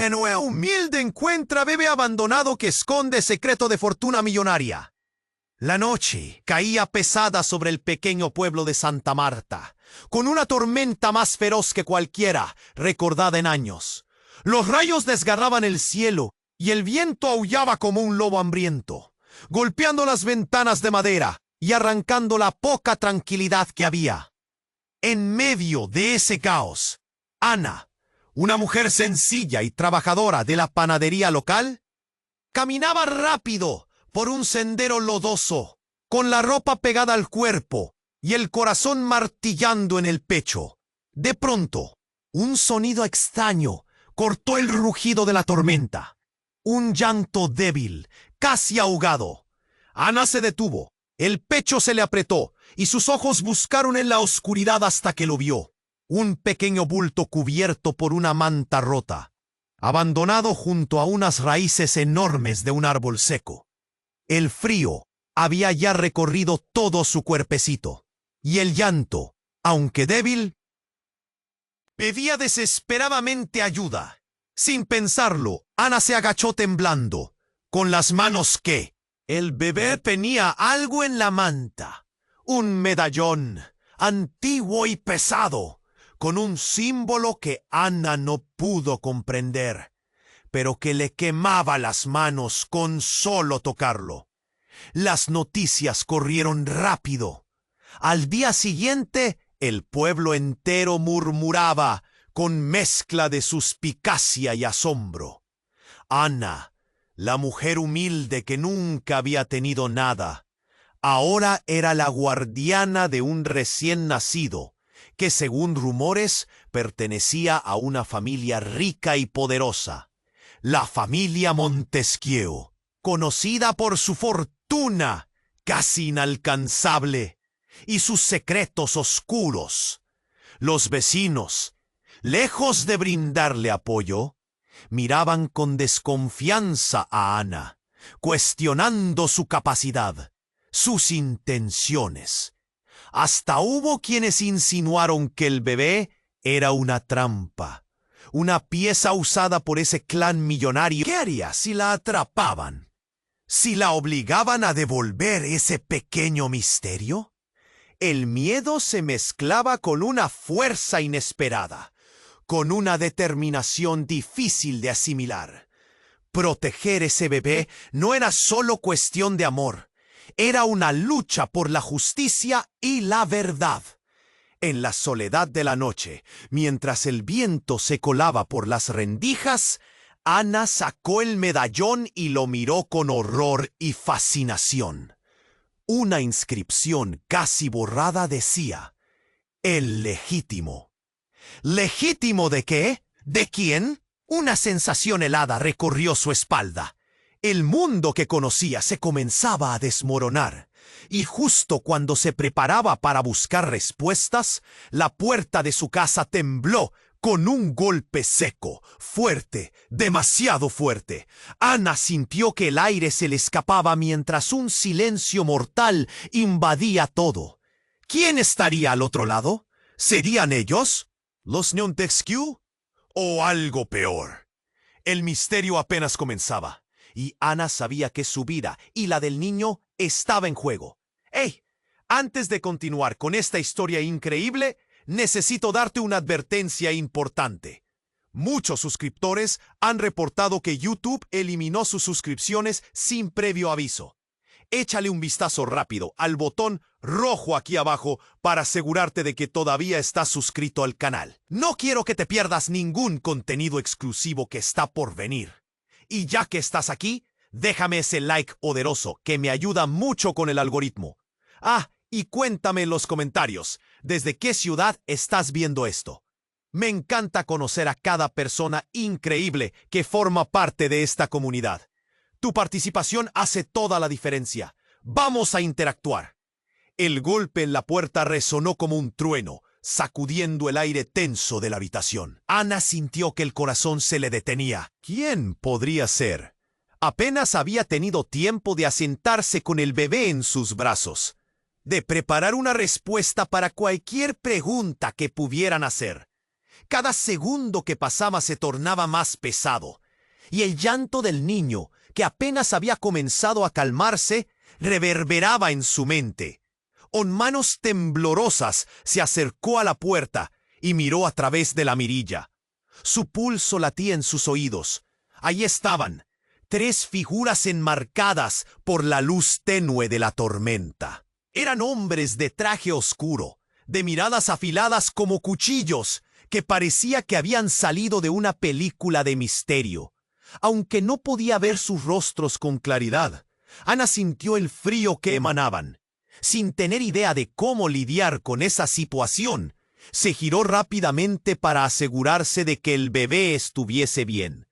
Ingenua humilde encuentra bebé abandonado que esconde secreto de fortuna millonaria. La noche caía pesada sobre el pequeño pueblo de Santa Marta, con una tormenta más feroz que cualquiera recordada en años. Los rayos desgarraban el cielo y el viento aullaba como un lobo hambriento, golpeando las ventanas de madera y arrancando la poca tranquilidad que había. En medio de ese caos, Ana, una mujer sencilla y trabajadora de la panadería local, caminaba rápido por un sendero lodoso, con la ropa pegada al cuerpo y el corazón martillando en el pecho. De pronto, un sonido extraño cortó el rugido de la tormenta. Un llanto débil, casi ahogado. Ana se detuvo, el pecho se le apretó y sus ojos buscaron en la oscuridad hasta que lo vio. Un pequeño bulto cubierto por una manta rota, abandonado junto a unas raíces enormes de un árbol seco. El frío había ya recorrido todo su cuerpecito, y el llanto, aunque débil, pedía desesperadamente ayuda. Sin pensarlo, Ana se agachó temblando, con las manos que... El bebé tenía algo en la manta, un medallón, antiguo y pesado, con un símbolo que Ana no pudo comprender, pero que le quemaba las manos con solo tocarlo. Las noticias corrieron rápido. Al día siguiente, el pueblo entero murmuraba con mezcla de suspicacia y asombro. Ana, la mujer humilde que nunca había tenido nada, ahora era la guardiana de un recién nacido, que según rumores pertenecía a una familia rica y poderosa, la familia Montesquieu, conocida por su fortuna casi inalcanzable y sus secretos oscuros. Los vecinos, lejos de brindarle apoyo, miraban con desconfianza a Ana, cuestionando su capacidad, sus intenciones. Hasta hubo quienes insinuaron que el bebé era una trampa, una pieza usada por ese clan millonario. ¿Qué haría si la atrapaban? ¿Si la obligaban a devolver ese pequeño misterio? El miedo se mezclaba con una fuerza inesperada, con una determinación difícil de asimilar. Proteger ese bebé no era solo cuestión de amor. Era una lucha por la justicia y la verdad. En la soledad de la noche, mientras el viento se colaba por las rendijas, Ana sacó el medallón y lo miró con horror y fascinación. Una inscripción casi borrada decía: «El legítimo». ¿Legítimo de qué? ¿De quién? Una sensación helada recorrió su espalda. El mundo que conocía se comenzaba a desmoronar, y justo cuando se preparaba para buscar respuestas, la puerta de su casa tembló con un golpe seco, fuerte, demasiado fuerte. Ana sintió que el aire se le escapaba mientras un silencio mortal invadía todo. ¿Quién estaría al otro lado? ¿Serían ellos? ¿Los Montesquieu? ¿O algo peor? El misterio apenas comenzaba, y Ana sabía que su vida y la del niño estaba en juego. ¡Hey! Antes de continuar con esta historia increíble, necesito darte una advertencia importante. Muchos suscriptores han reportado que YouTube eliminó sus suscripciones sin previo aviso. Échale un vistazo rápido al botón rojo aquí abajo para asegurarte de que todavía estás suscrito al canal. No quiero que te pierdas ningún contenido exclusivo que está por venir. Y ya que estás aquí, déjame ese like poderoso que me ayuda mucho con el algoritmo. Ah, y cuéntame en los comentarios, ¿desde qué ciudad estás viendo esto? Me encanta conocer a cada persona increíble que forma parte de esta comunidad. Tu participación hace toda la diferencia. Vamos a interactuar. El golpe en la puerta resonó como un trueno, sacudiendo el aire tenso de la habitación. Ana sintió que el corazón se le detenía. ¿Quién podría ser? Apenas había tenido tiempo de asentarse con el bebé en sus brazos, de preparar una respuesta para cualquier pregunta que pudieran hacer. Cada segundo que pasaba se tornaba más pesado, y el llanto del niño, que apenas había comenzado a calmarse, reverberaba en su mente. Con manos temblorosas se acercó a la puerta y miró a través de la mirilla. Su pulso latía en sus oídos. Allí estaban, 3 figuras enmarcadas por la luz tenue de la tormenta. Eran hombres de traje oscuro, de miradas afiladas como cuchillos, que parecía que habían salido de una película de misterio. Aunque no podía ver sus rostros con claridad, Ana sintió el frío que emanaban. Sin tener idea de cómo lidiar con esa situación, se giró rápidamente para asegurarse de que el bebé estuviese bien.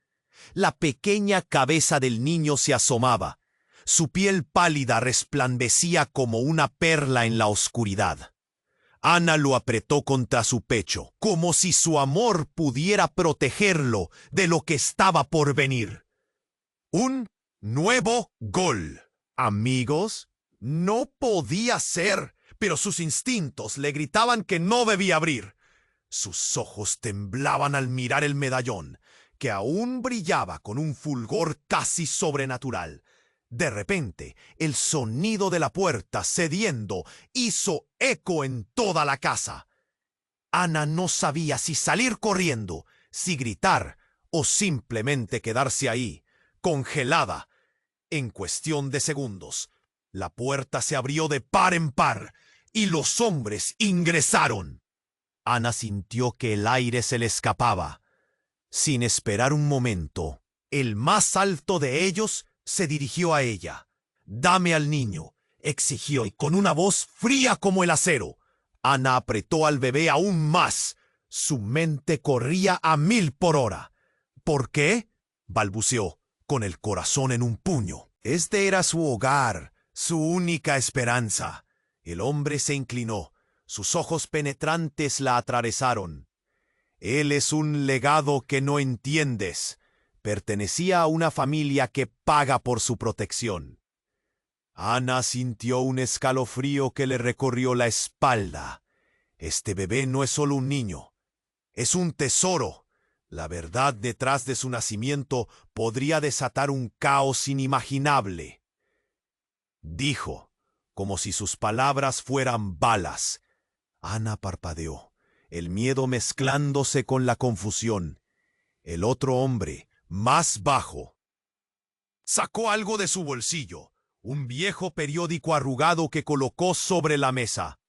La pequeña cabeza del niño se asomaba. Su piel pálida resplandecía como una perla en la oscuridad. Ana lo apretó contra su pecho, como si su amor pudiera protegerlo de lo que estaba por venir. Un nuevo gol. Amigos, no podía ser, pero sus instintos le gritaban que no debía abrir. Sus ojos temblaban al mirar el medallón, que aún brillaba con un fulgor casi sobrenatural. De repente, el sonido de la puerta cediendo hizo eco en toda la casa. Ana no sabía si salir corriendo, si gritar o simplemente quedarse ahí, congelada. En cuestión de segundos, la puerta se abrió de par en par y los hombres ingresaron. Ana sintió que el aire se le escapaba. Sin esperar un momento, el más alto de ellos se dirigió a ella. «Dame al niño», exigió, y con una voz fría como el acero. Ana apretó al bebé aún más. Su mente corría a 1000 por hora. «¿Por qué?», balbuceó, con el corazón en un puño. Este era su hogar, su única esperanza. El hombre se inclinó. Sus ojos penetrantes la atravesaron. «Él es un legado que no entiendes. Pertenecía a una familia que paga por su protección». Ana sintió un escalofrío que le recorrió la espalda. Este bebé no es solo un niño, es un tesoro. La verdad detrás de su nacimiento podría desatar un caos inimaginable. Dijo, como si sus palabras fueran balas. Ana parpadeó, el miedo mezclándose con la confusión. El otro hombre, más bajo, sacó algo de su bolsillo, un viejo periódico arrugado que colocó sobre la mesa.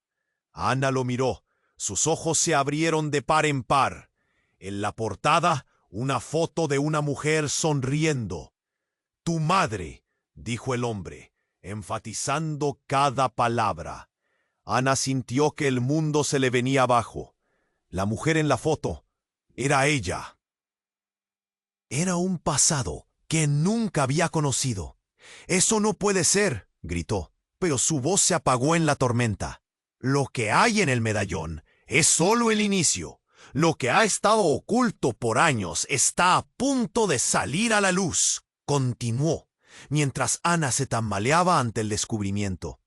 Ana lo miró, sus ojos se abrieron de par en par. En la portada, una foto de una mujer sonriendo. «Tu madre», dijo el hombre, enfatizando cada palabra. Ana sintió que el mundo se le venía abajo. La mujer en la foto era ella. Era un pasado que nunca había conocido. «Eso no puede ser», gritó, pero su voz se apagó en la tormenta. «Lo que hay en el medallón es solo el inicio. Lo que ha estado oculto por años está a punto de salir a la luz», continuó, mientras Ana se tambaleaba ante el descubrimiento.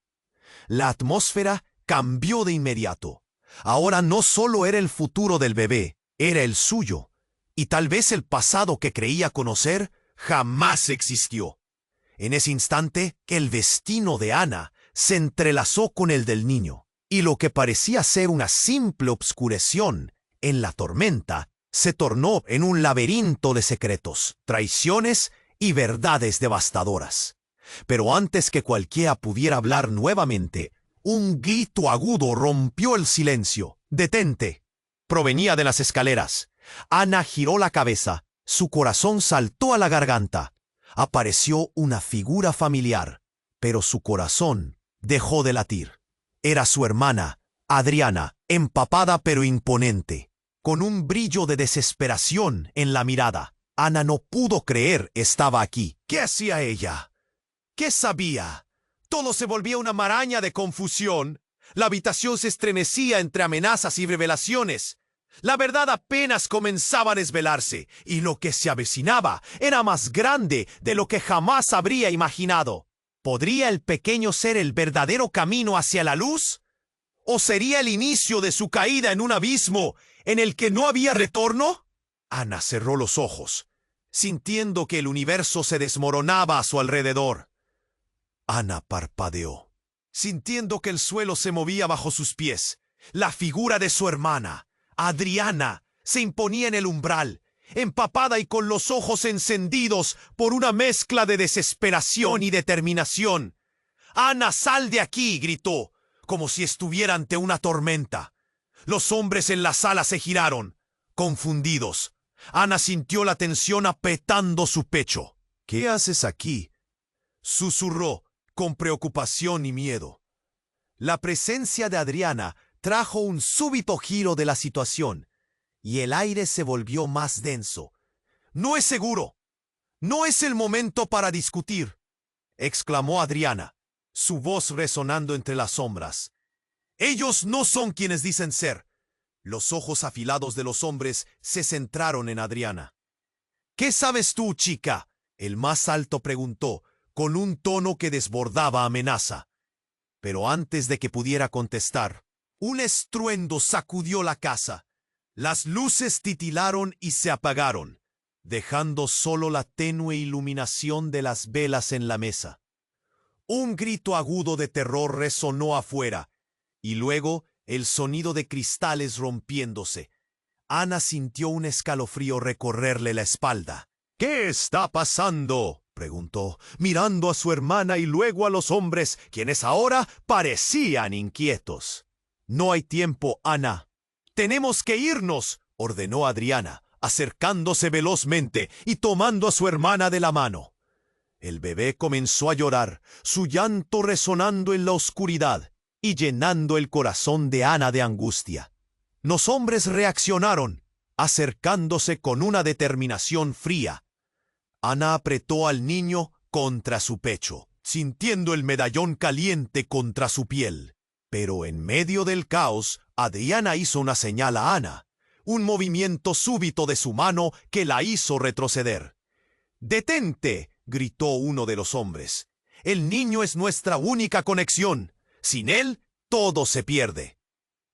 La atmósfera cambió de inmediato. Ahora no solo era el futuro del bebé, era el suyo. Y tal vez el pasado que creía conocer jamás existió. En ese instante, el destino de Ana se entrelazó con el del niño, y lo que parecía ser una simple obscureción en la tormenta se tornó en un laberinto de secretos, traiciones y verdades devastadoras. Pero antes que cualquiera pudiera hablar nuevamente, un grito agudo rompió el silencio. «¡Detente!». Provenía de las escaleras. Ana giró la cabeza. Su corazón saltó a la garganta. Apareció una figura familiar, pero su corazón dejó de latir. Era su hermana, Adriana, empapada pero imponente, con un brillo de desesperación en la mirada. Ana no pudo creer estaba aquí. ¿Qué hacía ella? ¿Qué sabía? Todo se volvía una maraña de confusión. La habitación se estremecía entre amenazas y revelaciones. La verdad apenas comenzaba a desvelarse, y lo que se avecinaba era más grande de lo que jamás habría imaginado. ¿Podría el pequeño ser el verdadero camino hacia la luz? ¿O sería el inicio de su caída en un abismo en el que no había retorno? Ana cerró los ojos, sintiendo que el universo se desmoronaba a su alrededor. Ana parpadeó, sintiendo que el suelo se movía bajo sus pies. La figura de su hermana, Adriana, se imponía en el umbral, empapada y con los ojos encendidos por una mezcla de desesperación y determinación. «Ana, sal de aquí», gritó, como si estuviera ante una tormenta. Los hombres en la sala se giraron, confundidos. Ana sintió la tensión apretando su pecho. «¿Qué haces aquí?», susurró, con preocupación y miedo. La presencia de Adriana trajo un súbito giro de la situación, y el aire se volvió más denso. «No es seguro. No es el momento para discutir», exclamó Adriana, su voz resonando entre las sombras. «Ellos no son quienes dicen ser». Los ojos afilados de los hombres se centraron en Adriana. «¿Qué sabes tú, chica?», el más alto preguntó, con un tono que desbordaba amenaza. Pero antes de que pudiera contestar, un estruendo sacudió la casa. Las luces titilaron y se apagaron, dejando solo la tenue iluminación de las velas en la mesa. Un grito agudo de terror resonó afuera, y luego el sonido de cristales rompiéndose. Ana sintió un escalofrío recorrerle la espalda. «¿Qué está pasando?», preguntó, mirando a su hermana y luego a los hombres, quienes ahora parecían inquietos. «No hay tiempo, Ana. Tenemos que irnos», ordenó Adriana, acercándose velozmente y tomando a su hermana de la mano. El bebé comenzó a llorar, su llanto resonando en la oscuridad y llenando el corazón de Ana de angustia. Los hombres reaccionaron, acercándose con una determinación fría. Ana apretó al niño contra su pecho, sintiendo el medallón caliente contra su piel. Pero en medio del caos, Adriana hizo una señal a Ana, un movimiento súbito de su mano que la hizo retroceder. «¡Detente!», gritó uno de los hombres. «El niño es nuestra única conexión. Sin él, todo se pierde».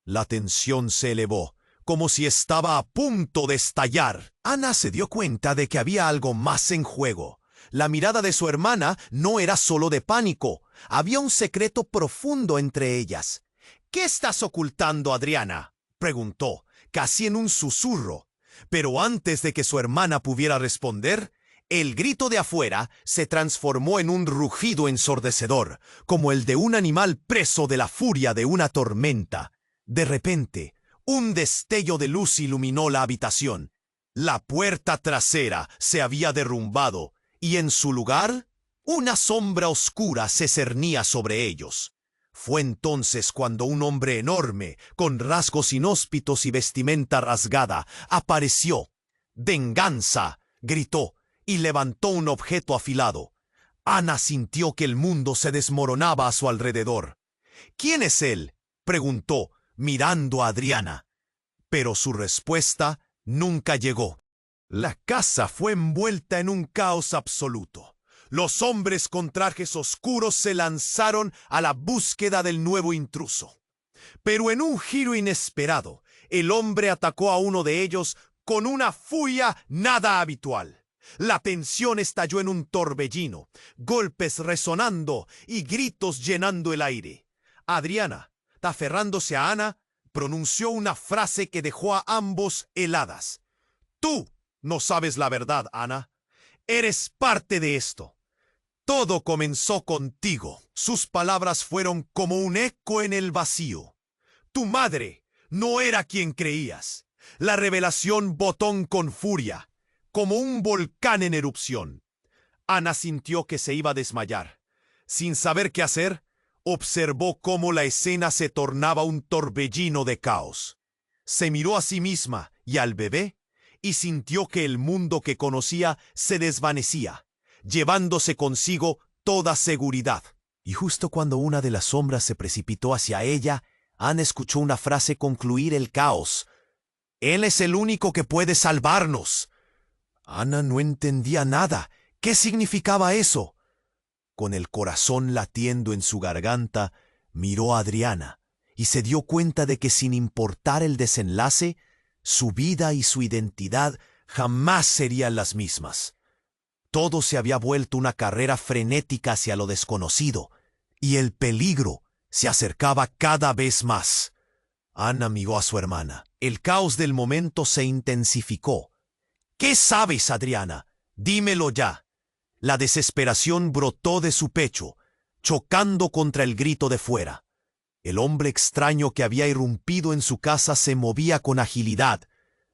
La tensión se elevó, como si estaba a punto de estallar. Ana se dio cuenta de que había algo más en juego. La mirada de su hermana no era solo de pánico. Había un secreto profundo entre ellas. «¿Qué estás ocultando, Adriana?», preguntó, casi en un susurro. Pero antes de que su hermana pudiera responder, el grito de afuera se transformó en un rugido ensordecedor, como el de un animal preso de la furia de una tormenta. De repente, un destello de luz iluminó la habitación. La puerta trasera se había derrumbado, y en su lugar, una sombra oscura se cernía sobre ellos. Fue entonces cuando un hombre enorme, con rasgos inhóspitos y vestimenta rasgada, apareció. «¡Venganza!», gritó, y levantó un objeto afilado. Ana sintió que el mundo se desmoronaba a su alrededor. «¿Quién es él?», preguntó, mirando a Adriana. Pero su respuesta nunca llegó. La casa fue envuelta en un caos absoluto. Los hombres con trajes oscuros se lanzaron a la búsqueda del nuevo intruso. Pero en un giro inesperado, el hombre atacó a uno de ellos con una furia nada habitual. La tensión estalló en un torbellino, golpes resonando y gritos llenando el aire. Adriana, aferrándose a Ana, pronunció una frase que dejó a ambos heladas. «Tú no sabes la verdad, Ana. Eres parte de esto. Todo comenzó contigo». Sus palabras fueron como un eco en el vacío. «Tu madre no era quien creías». La revelación botó con furia, como un volcán en erupción. Ana sintió que se iba a desmayar. Sin saber qué hacer, observó cómo la escena se tornaba un torbellino de caos. Se miró a sí misma y al bebé y sintió que el mundo que conocía se desvanecía, llevándose consigo toda seguridad. Y justo cuando una de las sombras se precipitó hacia ella, Ana escuchó una frase concluir el caos. «Él es el único que puede salvarnos». Ana no entendía nada. ¿Qué significaba eso? Con el corazón latiendo en su garganta, miró a Adriana y se dio cuenta de que sin importar el desenlace, Su vida y su identidad jamás serían las mismas. Todo se había vuelto una carrera frenética hacia lo desconocido, y el peligro se acercaba cada vez más. Ana miró a su hermana. El caos del momento se intensificó. ¿Qué sabes, Adriana? Dímelo ya. La desesperación brotó de su pecho, chocando contra el grito de fuera. El hombre extraño que había irrumpido en su casa se movía con agilidad,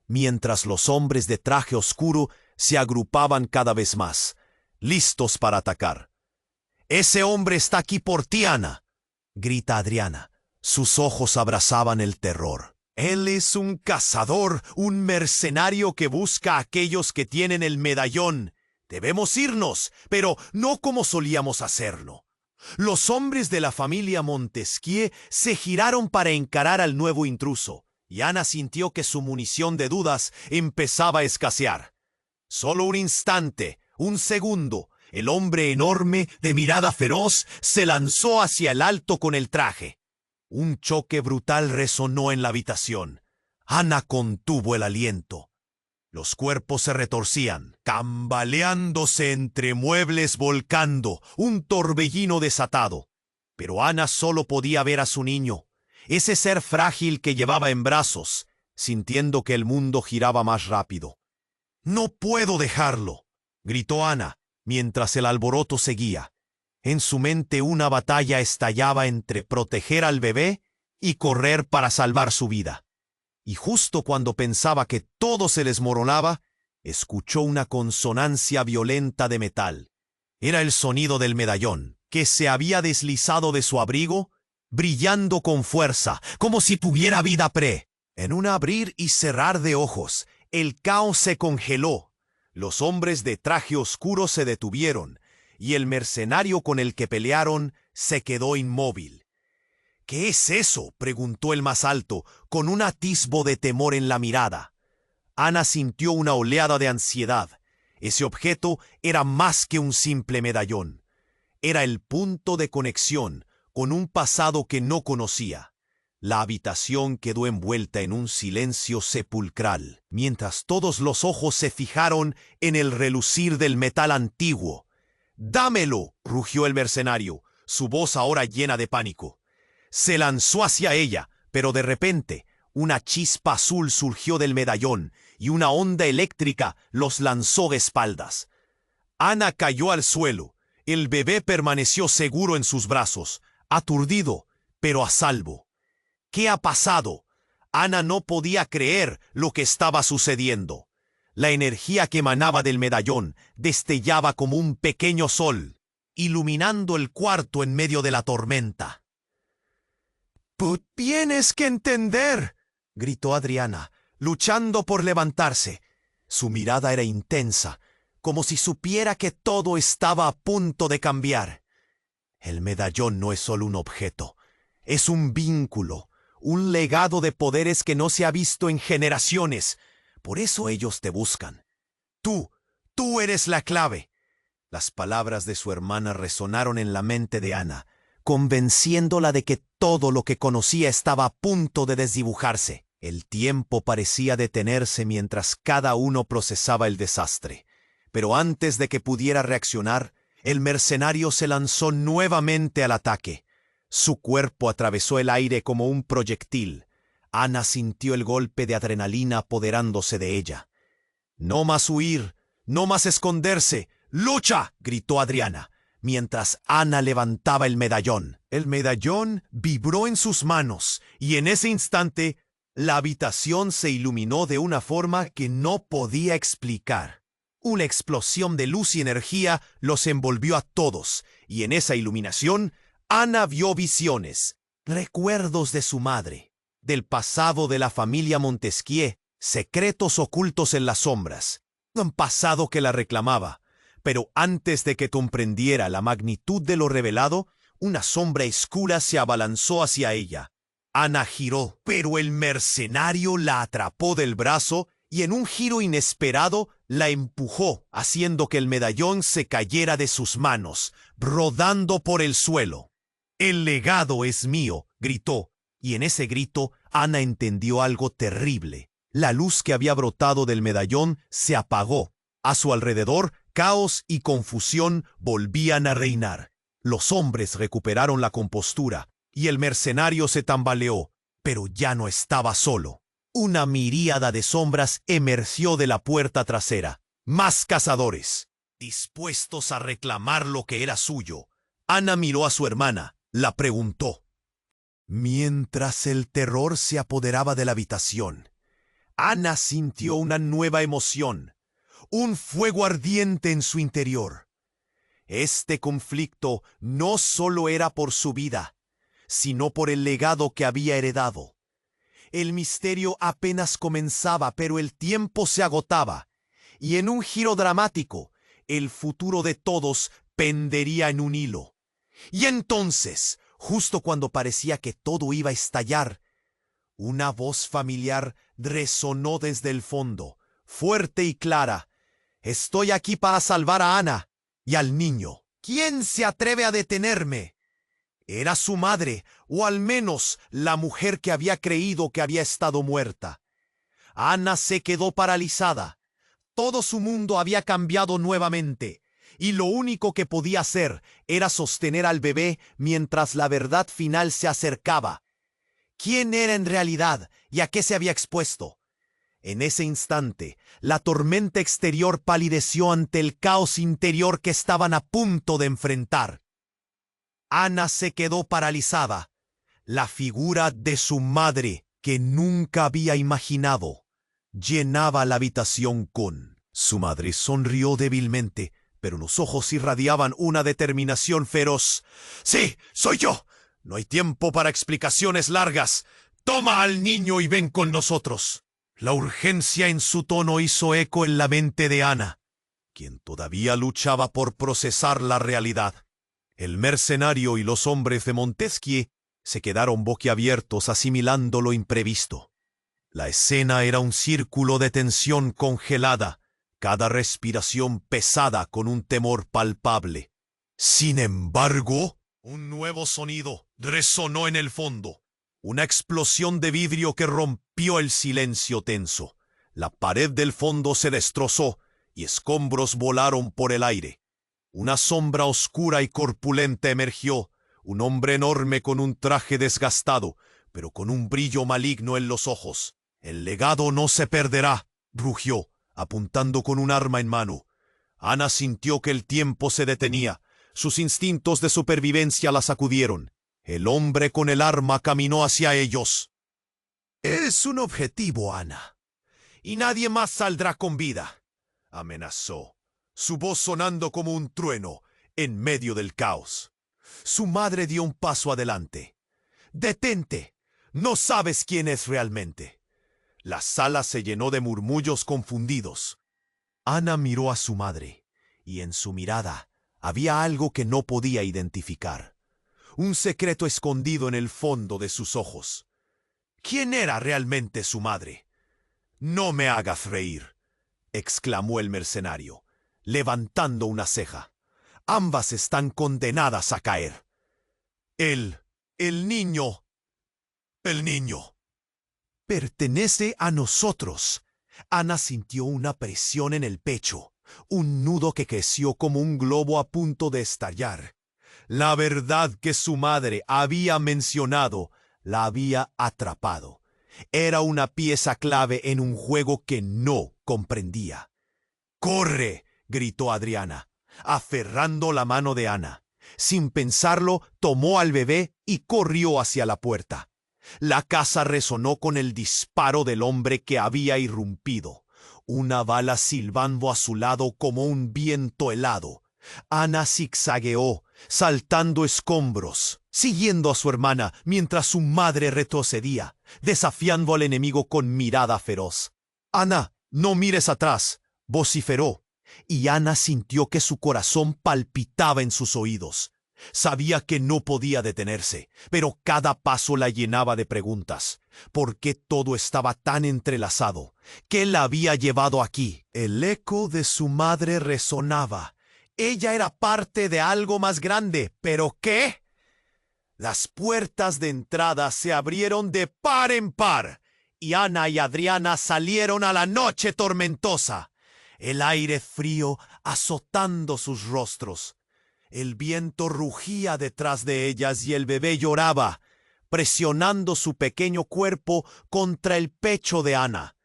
mientras los hombres de traje oscuro se agrupaban cada vez más, listos para atacar. «Ese hombre está aquí por ti, Ana», grita Adriana. Sus ojos abrazaban el terror. «Él es un cazador, un mercenario que busca a aquellos que tienen el medallón. Debemos irnos, pero no como solíamos hacerlo». Los hombres de la familia Montesquieu se giraron para encarar al nuevo intruso, y Ana sintió que su munición de dudas empezaba a escasear. Solo un instante, un segundo, el hombre enorme, de mirada feroz, se lanzó hacia el alto con el traje. Un choque brutal resonó en la habitación. Ana contuvo el aliento. Los cuerpos se retorcían, cambaleándose entre muebles, volcando, un torbellino desatado. Pero Ana solo podía ver a su niño, ese ser frágil que llevaba en brazos, sintiendo que el mundo giraba más rápido. «No puedo dejarlo», gritó Ana, mientras el alboroto seguía. En su mente una batalla estallaba entre proteger al bebé y correr para salvar su vida. Y justo cuando pensaba que todo se desmoronaba, escuchó una consonancia violenta de metal. Era el sonido del medallón, que se había deslizado de su abrigo, brillando con fuerza, como si tuviera vida En un abrir y cerrar de ojos, el caos se congeló. Los hombres de traje oscuro se detuvieron, y el mercenario con el que pelearon se quedó inmóvil. «¿Qué es eso?», preguntó el más alto, con un atisbo de temor en la mirada. Ana sintió una oleada de ansiedad. Ese objeto era más que un simple medallón. Era el punto de conexión con un pasado que no conocía. La habitación quedó envuelta en un silencio sepulcral, mientras todos los ojos se fijaron en el relucir del metal antiguo. «¡Dámelo!», rugió el mercenario, su voz ahora llena de pánico. Se lanzó hacia ella, pero de repente una chispa azul surgió del medallón y una onda eléctrica los lanzó de espaldas. Ana cayó al suelo. El bebé permaneció seguro en sus brazos, aturdido, pero a salvo. ¿Qué ha pasado? Ana no podía creer lo que estaba sucediendo. La energía que emanaba del medallón destellaba como un pequeño sol, iluminando el cuarto en medio de la tormenta. «Tienes que entender», gritó Adriana, luchando por levantarse. Su mirada era intensa, como si supiera que todo estaba a punto de cambiar. «El medallón no es solo un objeto, es un vínculo, un legado de poderes que no se ha visto en generaciones. Por eso ellos te buscan. Tú eres la clave». Las palabras de su hermana resonaron en la mente de Ana, convenciéndola de que todo lo que conocía estaba a punto de desdibujarse. El tiempo parecía detenerse mientras cada uno procesaba el desastre. Pero antes de que pudiera reaccionar, el mercenario se lanzó nuevamente al ataque. Su cuerpo atravesó el aire como un proyectil. Ana sintió el golpe de adrenalina apoderándose de ella. «No más huir, no más esconderse. ¡Lucha!», gritó Adriana, mientras Ana levantaba el medallón. El medallón vibró en sus manos, y en ese instante la habitación se iluminó de una forma que no podía explicar. Una explosión de luz y energía los envolvió a todos, y en esa iluminación Ana vio visiones, recuerdos de su madre, del pasado de la familia Montesquieu, secretos ocultos en las sombras, un pasado que la reclamaba. Pero antes de que comprendiera la magnitud de lo revelado, una sombra oscura se abalanzó hacia ella. Ana giró, pero el mercenario la atrapó del brazo y en un giro inesperado la empujó, haciendo que el medallón se cayera de sus manos, rodando por el suelo. «El legado es mío», gritó, y en ese grito Ana entendió algo terrible. La luz que había brotado del medallón se apagó. A su alrededor, caos y confusión volvían a reinar. Los hombres recuperaron la compostura, y el mercenario se tambaleó, pero ya no estaba solo. Una miríada de sombras emergió de la puerta trasera. Más cazadores, dispuestos a reclamar lo que era suyo. Ana miró a su hermana, la preguntó. Mientras el terror se apoderaba de la habitación, Ana sintió una nueva emoción, un fuego ardiente en su interior. Este conflicto no solo era por su vida, sino por el legado que había heredado. El misterio apenas comenzaba, pero el tiempo se agotaba, y en un giro dramático, el futuro de todos pendería en un hilo. Y entonces, justo cuando parecía que todo iba a estallar, una voz familiar resonó desde el fondo, fuerte y clara. «Estoy aquí para salvar a Ana y al niño. ¿Quién se atreve a detenerme?» Era su madre, o al menos la mujer que había creído que había estado muerta. Ana se quedó paralizada. Todo su mundo había cambiado nuevamente, y lo único que podía hacer era sostener al bebé mientras la verdad final se acercaba. ¿Quién era en realidad y a qué se había expuesto? En ese instante, la tormenta exterior palideció ante el caos interior que estaban a punto de enfrentar. Ana se quedó paralizada. La figura de su madre, que nunca había imaginado, llenaba la habitación con... Su madre sonrió débilmente, pero los ojos irradiaban una determinación feroz. «Sí, soy yo. No hay tiempo para explicaciones largas. Toma al niño y ven con nosotros». La urgencia en su tono hizo eco en la mente de Ana, quien todavía luchaba por procesar la realidad. El mercenario y los hombres de Montesquieu se quedaron boquiabiertos asimilando lo imprevisto. La escena era un círculo de tensión congelada, cada respiración pesada con un temor palpable. Sin embargo, un nuevo sonido resonó en el fondo. Una explosión de vidrio que rompió el silencio tenso. La pared del fondo se destrozó y escombros volaron por el aire. Una sombra oscura y corpulenta emergió, un hombre enorme con un traje desgastado, pero con un brillo maligno en los ojos. «El legado no se perderá», rugió, apuntando con un arma en mano. Ana sintió que el tiempo se detenía. Sus instintos de supervivencia la sacudieron. El hombre con el arma caminó hacia ellos. «Es un objetivo, Ana, y nadie más saldrá con vida», amenazó, su voz sonando como un trueno en medio del caos. Su madre dio un paso adelante. «Detente, no sabes quién es realmente». La sala se llenó de murmullos confundidos. Ana miró a su madre, y en su mirada había algo que no podía identificar. Un secreto escondido en el fondo de sus ojos. ¿Quién era realmente su madre? «No me hagas reír», exclamó el mercenario, levantando una ceja. «Ambas están condenadas a caer». El niño, pertenece a nosotros». Ana sintió una presión en el pecho, un nudo que creció como un globo a punto de estallar. La verdad que su madre había mencionado la había atrapado. Era una pieza clave en un juego que no comprendía. «¡Corre!», gritó Adriana, aferrando la mano de Ana. Sin pensarlo, tomó al bebé y corrió hacia la puerta. La casa resonó con el disparo del hombre que había irrumpido, una bala silbando a su lado como un viento helado. Ana zigzagueó, saltando escombros, siguiendo a su hermana mientras su madre retrocedía, desafiando al enemigo con mirada feroz. «Ana, no mires atrás», vociferó, y Ana sintió que su corazón palpitaba en sus oídos. Sabía que no podía detenerse, pero cada paso la llenaba de preguntas. ¿Por qué todo estaba tan entrelazado? ¿Qué la había llevado aquí? El eco de su madre resonaba. Ella era parte de algo más grande, ¿pero qué? Las puertas de entrada se abrieron de par en par, y Ana y Adriana salieron a la noche tormentosa, el aire frío azotando sus rostros. El viento rugía detrás de ellas y el bebé lloraba, presionando su pequeño cuerpo contra el pecho de Ana.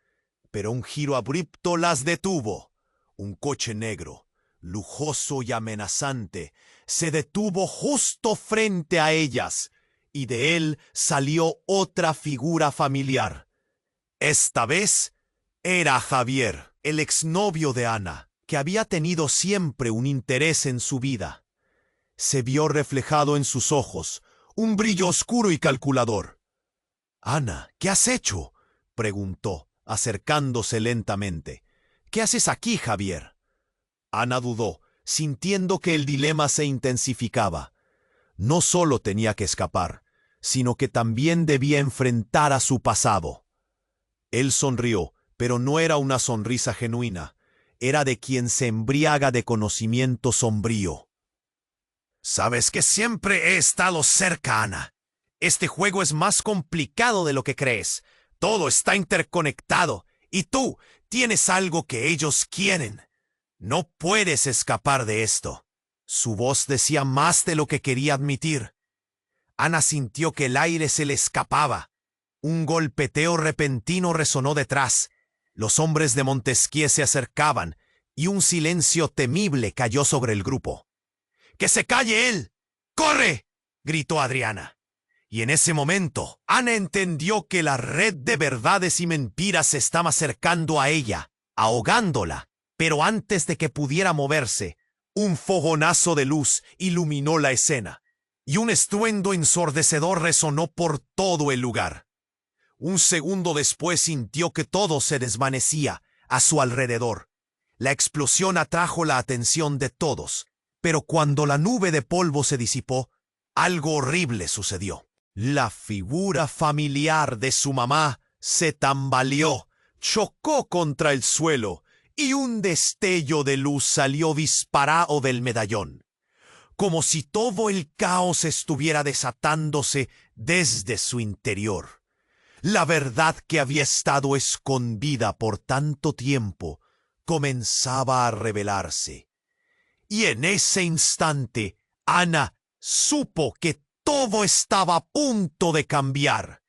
Pero un giro abrupto las detuvo. Un coche negro, lujoso y amenazante, se detuvo justo frente a ellas, y de él salió otra figura familiar. Esta vez era Javier, el exnovio de Ana, que había tenido siempre un interés en su vida. Se vio reflejado en sus ojos un brillo oscuro y calculador. «Ana, ¿qué has hecho?», preguntó, acercándose lentamente. «¿Qué haces aquí, Javier?». Ana dudó, sintiendo que el dilema se intensificaba. No solo tenía que escapar, sino que también debía enfrentar a su pasado. Él sonrió, pero no era una sonrisa genuina. Era de quien se embriaga de conocimiento sombrío. «Sabes que siempre he estado cerca, Ana. Este juego es más complicado de lo que crees. Todo está interconectado, y tú tienes algo que ellos quieren. No puedes escapar de esto». Su voz decía más de lo que quería admitir. Ana sintió que el aire se le escapaba. Un golpeteo repentino resonó detrás. Los hombres de Montesquieu se acercaban, y un silencio temible cayó sobre el grupo. «¡Que se calle él! ¡Corre!», gritó Adriana. Y en ese momento, Ana entendió que la red de verdades y mentiras se estaba acercando a ella, ahogándola. Pero antes de que pudiera moverse, un fogonazo de luz iluminó la escena, y un estruendo ensordecedor resonó por todo el lugar. Un segundo después sintió que todo se desvanecía a su alrededor. La explosión atrajo la atención de todos, pero cuando la nube de polvo se disipó, algo horrible sucedió. La figura familiar de su mamá se tambaleó, chocó contra el suelo, y un destello de luz salió disparado del medallón, como si todo el caos estuviera desatándose desde su interior. La verdad que había estado escondida por tanto tiempo comenzaba a revelarse. Y en ese instante, Ana supo que todo estaba a punto de cambiar.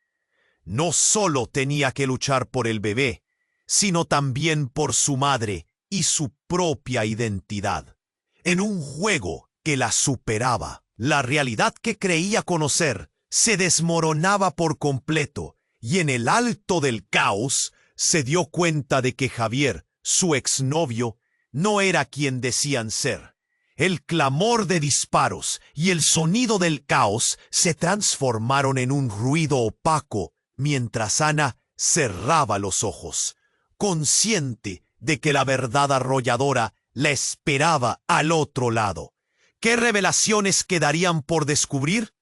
No solo tenía que luchar por el bebé, sino también por su madre y su propia identidad. En un juego que la superaba, la realidad que creía conocer se desmoronaba por completo, y en el alto del caos se dio cuenta de que Javier, su exnovio, no era quien decían ser. El clamor de disparos y el sonido del caos se transformaron en un ruido opaco mientras Ana cerraba los ojos, consciente de que la verdad arrolladora la esperaba al otro lado. ¿Qué revelaciones quedarían por descubrir?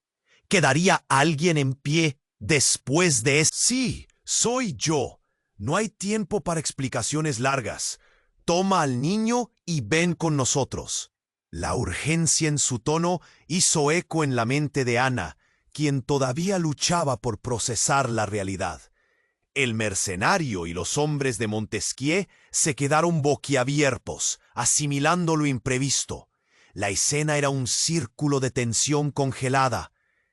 ¿Quedaría alguien en pie después de esto? «Sí, soy yo. No hay tiempo para explicaciones largas. Toma al niño y ven con nosotros». La urgencia en su tono hizo eco en la mente de Ana, quien todavía luchaba por procesar la realidad. El mercenario y los hombres de Montesquieu se quedaron boquiabiertos, asimilando lo imprevisto. La escena era un círculo de tensión congelada,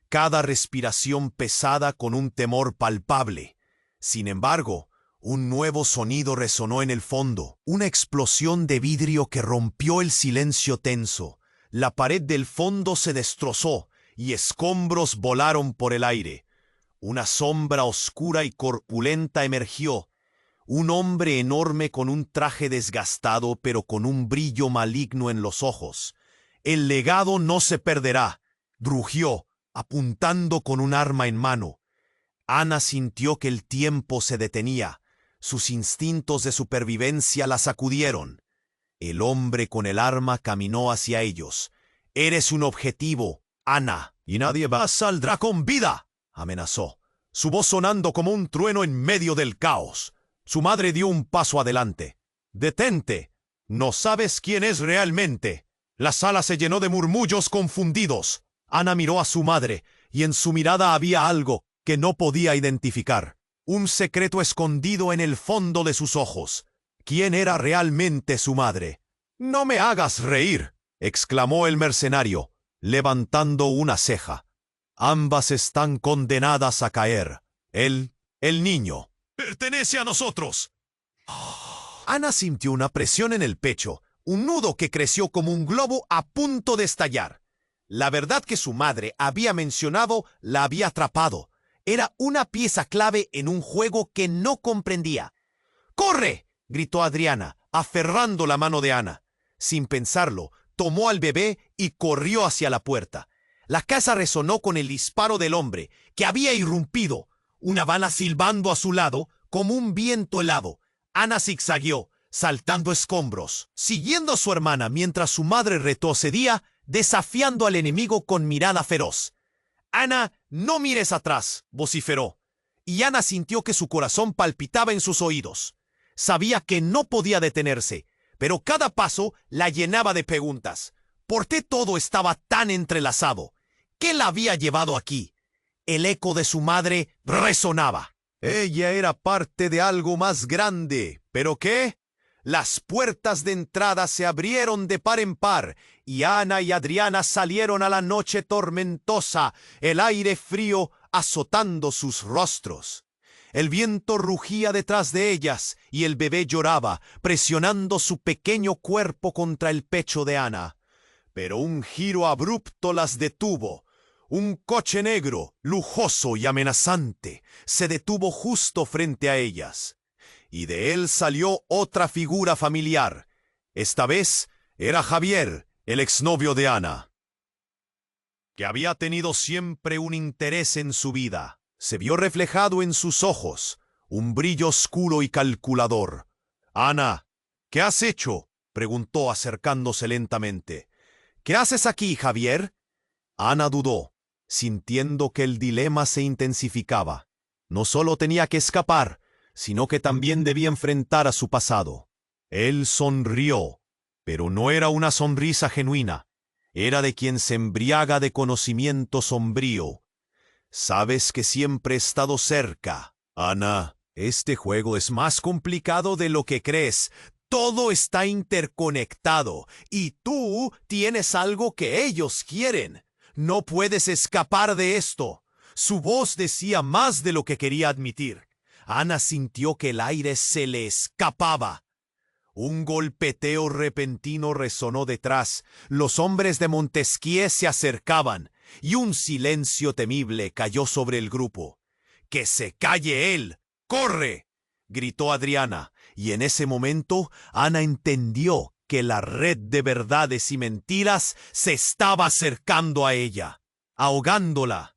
cada respiración pesada con un temor palpable. Sin embargo, un nuevo sonido resonó en el fondo, una explosión de vidrio que rompió el silencio tenso. La pared del fondo se destrozó y escombros volaron por el aire. Una sombra oscura y corpulenta emergió, un hombre enorme con un traje desgastado pero con un brillo maligno en los ojos. «El legado no se perderá», rugió, apuntando con un arma en mano. Ana sintió que el tiempo se detenía. Sus instintos de supervivencia la sacudieron. El hombre con el arma caminó hacia ellos. «Eres un objetivo, Ana, y nadie más saldrá con vida», amenazó, su voz sonando como un trueno en medio del caos. Su madre dio un paso adelante. «Detente. No sabes quién es realmente». La sala se llenó de murmullos confundidos. Ana miró a su madre, y en su mirada había algo que no podía identificar. un secreto escondido en el fondo de sus ojos. ¿Quién era realmente su madre? «No me hagas reír», exclamó el mercenario, levantando una ceja. «Ambas están condenadas a caer. Él, el niño, pertenece a nosotros». Ana sintió una presión en el pecho, un nudo que creció como un globo a punto de estallar. La verdad que su madre había mencionado la había atrapado. Era una pieza clave en un juego que no comprendía. «¡Corre!», gritó Adriana, aferrando la mano de Ana. Sin pensarlo, tomó al bebé y corrió hacia la puerta. La casa resonó con el disparo del hombre, que había irrumpido, una bala silbando a su lado como un viento helado. Ana zigzagueó, saltando escombros, siguiendo a su hermana mientras su madre retrocedía, desafiando al enemigo con mirada feroz. «Ana, no mires atrás», vociferó, y Ana sintió que su corazón palpitaba en sus oídos. Sabía que no podía detenerse, pero cada paso la llenaba de preguntas. ¿Por qué todo estaba tan entrelazado? ¿Qué la había llevado aquí? El eco de su madre resonaba. Ella era parte de algo más grande. ¿Pero qué? Las puertas de entrada se abrieron de par en par, y Ana y Adriana salieron a la noche tormentosa, el aire frío azotando sus rostros. El viento rugía detrás de ellas, y el bebé lloraba, presionando su pequeño cuerpo contra el pecho de Ana. Pero un giro abrupto las detuvo. Un coche negro, lujoso y amenazante, se detuvo justo frente a ellas. Y de él salió otra figura familiar. Esta vez era Javier, el exnovio de Ana, que había tenido siempre un interés en su vida. Se vio reflejado en sus ojos, un brillo oscuro y calculador. «Ana, ¿qué has hecho?», preguntó acercándose lentamente. «¿Qué haces aquí, Javier?». Ana dudó, sintiendo que el dilema se intensificaba. No solo tenía que escapar, sino que también debía enfrentar a su pasado. Él sonrió, pero no era una sonrisa genuina. Era de quien se embriaga de conocimiento sombrío. «Sabes que siempre he estado cerca, Ana. Este juego es más complicado de lo que crees. Todo está interconectado, y tú tienes algo que ellos quieren. No puedes escapar de esto». Su voz decía más de lo que quería admitir. Ana sintió que el aire se le escapaba. Un golpeteo repentino resonó detrás. Los hombres de Montesquieu se acercaban, y un silencio temible cayó sobre el grupo. «¡Que se calle él! ¡Corre!», gritó Adriana, y en ese momento Ana entendió que la red de verdades y mentiras se estaba acercando a ella, ahogándola.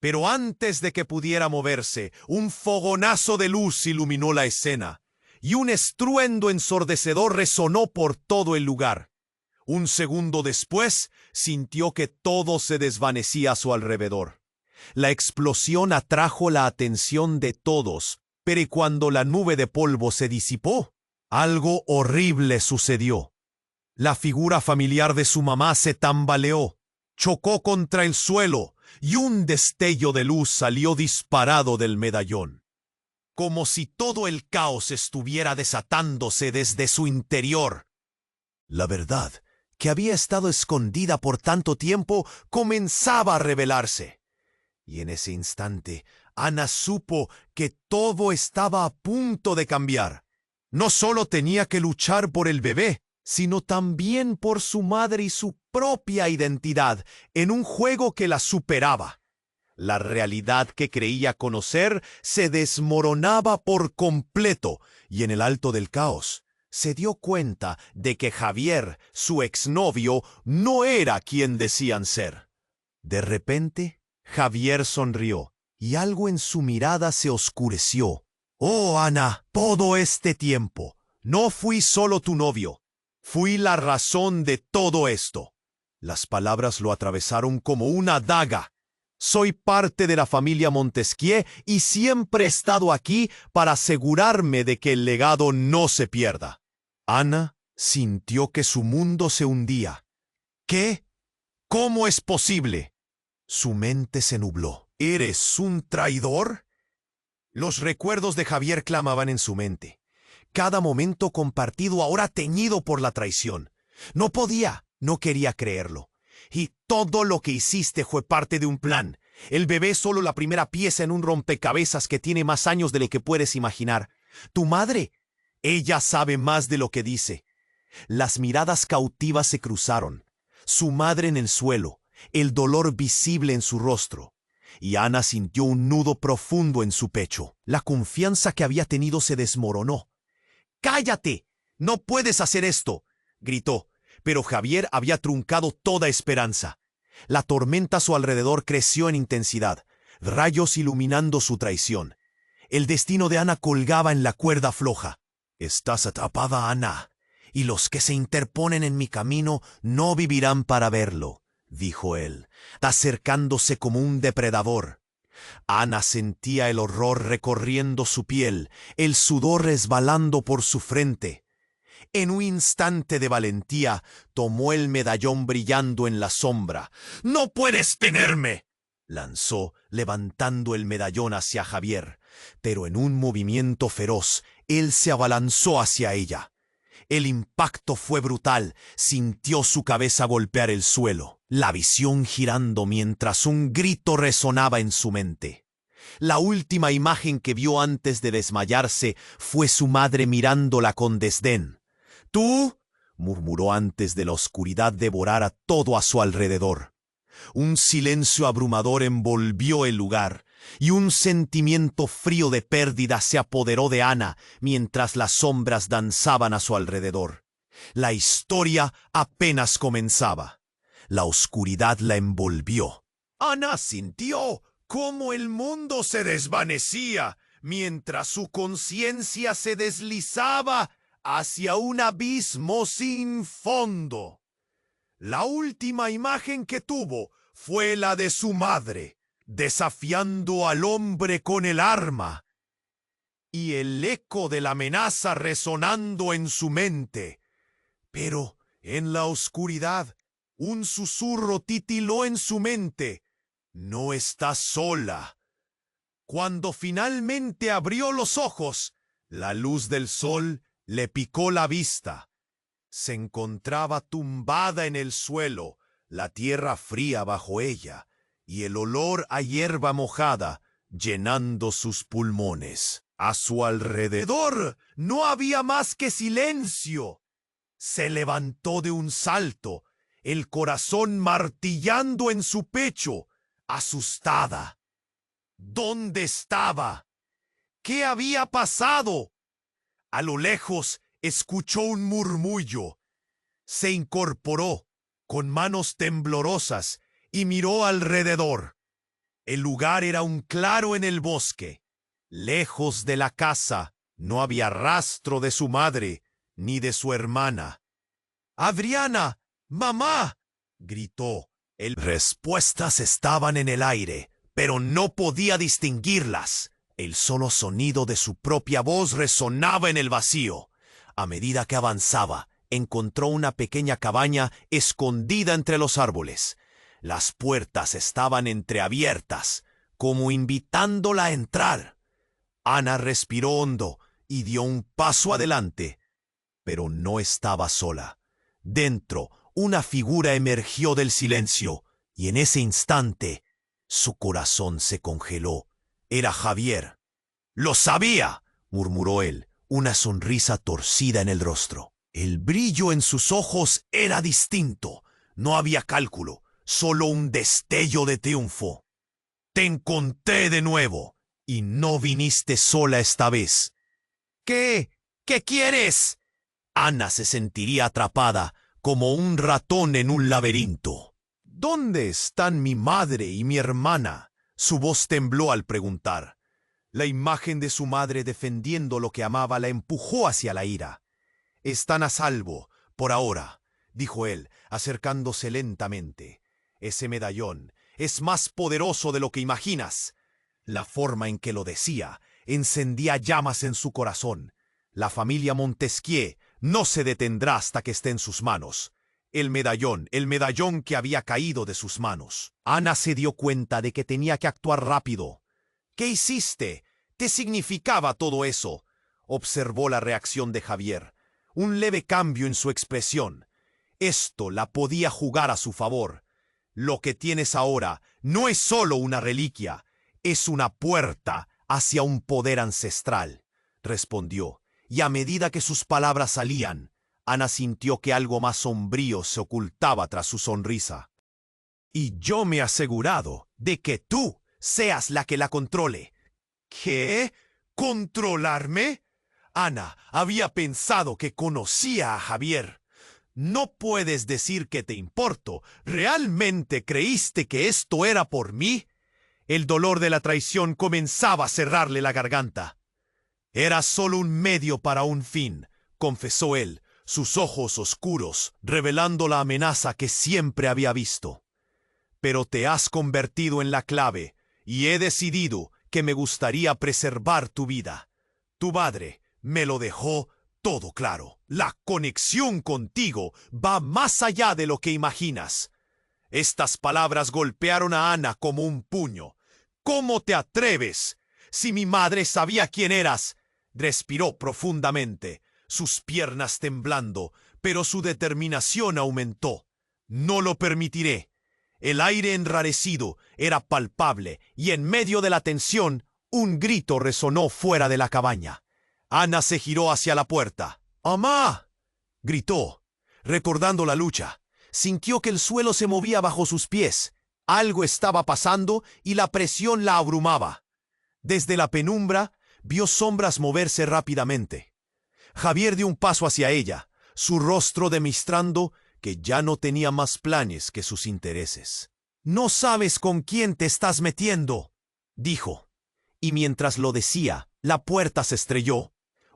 Pero antes de que pudiera moverse, un fogonazo de luz iluminó la escena, y un estruendo ensordecedor resonó por todo el lugar. Un segundo después, sintió que todo se desvanecía a su alrededor. La explosión atrajo la atención de todos, pero cuando la nube de polvo se disipó, algo horrible sucedió. La figura familiar de su mamá se tambaleó, chocó contra el suelo, y un destello de luz salió disparado del medallón. Como si todo el caos estuviera desatándose desde su interior. La verdad, que había estado escondida por tanto tiempo, comenzaba a revelarse. Y en ese instante, Ana supo que todo estaba a punto de cambiar. No solo tenía que luchar por el bebé, sino también por su madre y su propia identidad, en un juego que la superaba. La realidad que creía conocer se desmoronaba por completo, y en el alto del caos se dio cuenta de que Javier, su exnovio, no era quien decían ser. De repente, Javier sonrió, y algo en su mirada se oscureció. «Oh, Ana, todo este tiempo, no fui solo tu novio. Fui la razón de todo esto». Las palabras lo atravesaron como una daga. «Soy parte de la familia Montesquieu y siempre he estado aquí para asegurarme de que el legado no se pierda». Ana sintió que su mundo se hundía. «¿Qué? ¿Cómo es posible?». Su mente se nubló. «¿Eres un traidor?». Los recuerdos de Javier clamaban en su mente. Cada momento compartido ahora teñido por la traición. No podía, no quería creerlo. Y todo lo que hiciste fue parte de un plan. El bebé es solo la primera pieza en un rompecabezas que tiene más años de lo que puedes imaginar. Tu madre, ella sabe más de lo que dice. Las miradas cautivas se cruzaron. Su madre en el suelo, el dolor visible en su rostro. Y Ana sintió un nudo profundo en su pecho. La confianza que había tenido se desmoronó. ¡Cállate! ¡No puedes hacer esto!, gritó, pero Javier había truncado toda esperanza. La tormenta a su alrededor creció en intensidad, rayos iluminando su traición. El destino de Ana colgaba en la cuerda floja. Estás atrapada, Ana, y los que se interponen en mi camino no vivirán para verlo, dijo él, acercándose como un depredador. Ana sentía el horror recorriendo su piel, el sudor resbalando por su frente. En un instante de valentía, tomó el medallón brillando en la sombra. «¡No puedes tenerme!», lanzó, levantando el medallón hacia Javier. Pero en un movimiento feroz, él se abalanzó hacia ella. El impacto fue brutal, sintió su cabeza golpear el suelo, la visión girando mientras un grito resonaba en su mente. La última imagen que vio antes de desmayarse fue su madre mirándola con desdén. «¿Tú?», murmuró antes de la oscuridad devorara todo a su alrededor. Un silencio abrumador envolvió el lugar, y un sentimiento frío de pérdida se apoderó de Ana mientras las sombras danzaban a su alrededor. La historia apenas comenzaba. La oscuridad la envolvió. Ana sintió cómo el mundo se desvanecía mientras su conciencia se deslizaba hacia un abismo sin fondo. La última imagen que tuvo fue la de su madre, desafiando al hombre con el arma, y el eco de la amenaza resonando en su mente. Pero en la oscuridad, un susurro titiló en su mente. «No estás sola». Cuando finalmente abrió los ojos, la luz del sol le picó la vista. Se encontraba tumbada en el suelo, la tierra fría bajo ella, y el olor a hierba mojada llenando sus pulmones. A su alrededor no había más que silencio. Se levantó de un salto, el corazón martillando en su pecho, asustada. ¿Dónde estaba? ¿Qué había pasado? A lo lejos escuchó un murmullo. Se incorporó con manos temblorosas y miró alrededor. El lugar era un claro en el bosque. Lejos de la casa no había rastro de su madre ni de su hermana. «¡Adriana! ¡Mamá!», gritó. Respuestas estaban en el aire, pero no podía distinguirlas. El solo sonido de su propia voz resonaba en el vacío. A medida que avanzaba, encontró una pequeña cabaña escondida entre los árboles. Las puertas estaban entreabiertas, como invitándola a entrar. Ana respiró hondo y dio un paso adelante, pero no estaba sola. Dentro, una figura emergió del silencio, y en ese instante, su corazón se congeló. Era Javier. «¡Lo sabía!», murmuró él, una sonrisa torcida en el rostro. El brillo en sus ojos era distinto. No había cálculo, solo un destello de triunfo. «Te encontré de nuevo, y no viniste sola esta vez». «¿Qué? ¿Qué quieres?». Ana se sentiría atrapada como un ratón en un laberinto. «¿Dónde están mi madre y mi hermana?». Su voz tembló al preguntar. La imagen de su madre defendiendo lo que amaba la empujó hacia la ira. «Están a salvo, por ahora», dijo él, acercándose lentamente. «Ese medallón es más poderoso de lo que imaginas». La forma en que lo decía encendía llamas en su corazón. La familia Montesquieu no se detendrá hasta que esté en sus manos. El medallón que había caído de sus manos. Ana se dio cuenta de que tenía que actuar rápido. «¿Qué hiciste? te significaba todo eso? Observó la reacción de Javier. Un leve cambio en su expresión. Esto la podía jugar a su favor. Lo que tienes ahora no es solo una reliquia, es una puerta hacia un poder ancestral, respondió, y a medida que sus palabras salían, Ana sintió que algo más sombrío se ocultaba tras su sonrisa. Y yo me he asegurado de que tú seas la que la controle. ¿Qué? ¿Controlarme? Ana había pensado que conocía a Javier. No puedes decir que te importo. ¿Realmente creíste que esto era por mí? El dolor de la traición comenzaba a cerrarle la garganta. Era solo un medio para un fin, confesó él, sus ojos oscuros revelando la amenaza que siempre había visto. Pero te has convertido en la clave, y he decidido que me gustaría preservar tu vida. Tu padre me lo dejó todo claro. La conexión contigo va más allá de lo que imaginas. Estas palabras golpearon a Ana como un puño. ¿Cómo te atreves? Si mi madre sabía quién eras. Respiró profundamente, sus piernas temblando, pero su determinación aumentó. No lo permitiré. El aire enrarecido era palpable y en medio de la tensión, un grito resonó fuera de la cabaña. Ana se giró hacia la puerta. ¡Amá! Gritó, recordando la lucha. Sintió que el suelo se movía bajo sus pies. Algo estaba pasando y la presión la abrumaba. Desde la penumbra, vio sombras moverse rápidamente. Javier dio un paso hacia ella, su rostro demostrando que ya no tenía más planes que sus intereses. «No sabes con quién te estás metiendo», dijo. Y mientras lo decía, la puerta se estrelló.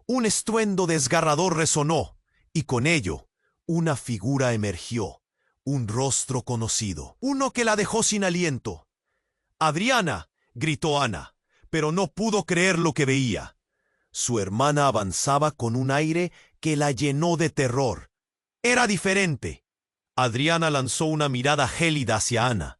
Un estruendo desgarrador resonó, y con ello, una figura emergió, un rostro conocido, uno que la dejó sin aliento. «¡Adriana!», gritó Ana, pero no pudo creer lo que veía. Su hermana avanzaba con un aire que la llenó de terror. Era diferente. Adriana lanzó una mirada gélida hacia Ana.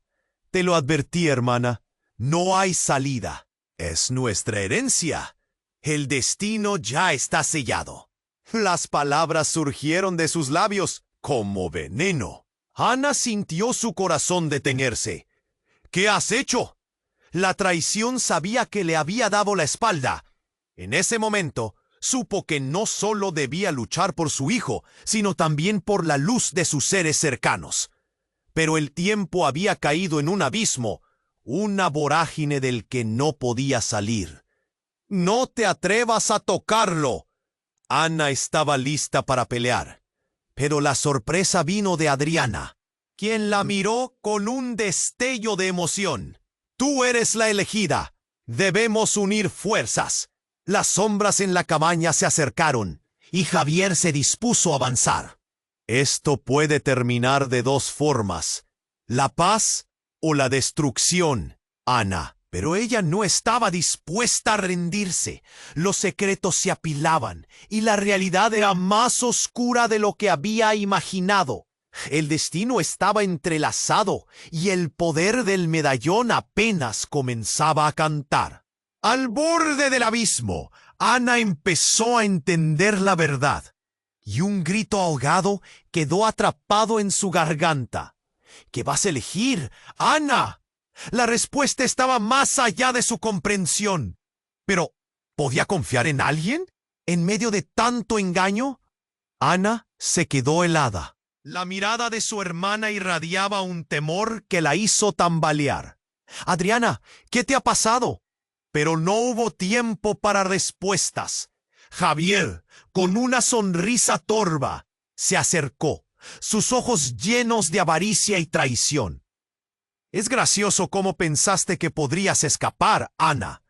«Te lo advertí, hermana. No hay salida. Es nuestra herencia. El destino ya está sellado». Las palabras surgieron de sus labios como veneno. Ana sintió su corazón detenerse. «¿Qué has hecho?» La traición sabía que le había dado la espalda. En ese momento, supo que no solo debía luchar por su hijo, sino también por la luz de sus seres cercanos. Pero el tiempo había caído en un abismo, una vorágine del que no podía salir. «¡No te atrevas a tocarlo!». Ana estaba lista para pelear, pero la sorpresa vino de Adriana, quien la miró con un destello de emoción. «Tú eres la elegida. Debemos unir fuerzas». Las sombras en la cabaña se acercaron, y Javier se dispuso a avanzar. «Esto puede terminar de dos formas, la paz o la destrucción, Ana». Pero ella no estaba dispuesta a rendirse. Los secretos se apilaban, y la realidad era más oscura de lo que había imaginado. El destino estaba entrelazado, y el poder del medallón apenas comenzaba a cantar. Al borde del abismo, Ana empezó a entender la verdad, y un grito ahogado quedó atrapado en su garganta. «¿Qué vas a elegir, Ana?». La respuesta estaba más allá de su comprensión. Pero, ¿podía confiar en alguien? ¿En medio de tanto engaño? Ana se quedó helada. La mirada de su hermana irradiaba un temor que la hizo tambalear. «Adriana, ¿qué te ha pasado?». Pero no hubo tiempo para respuestas. Javier, con una sonrisa torva, se acercó, sus ojos llenos de avaricia y traición. «Es gracioso cómo pensaste que podrías escapar, Ana.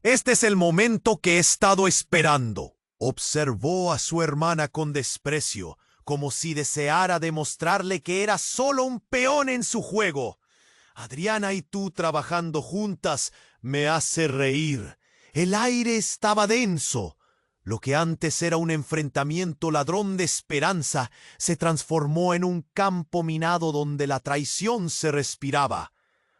Este es el momento que he estado esperando». Observó a su hermana con desprecio, como si deseara demostrarle que era solo un peón en su juego. «Adriana y tú trabajando juntas me hace reír». El aire estaba denso. Lo que antes era un enfrentamiento ladrón de esperanza se transformó en un campo minado donde la traición se respiraba.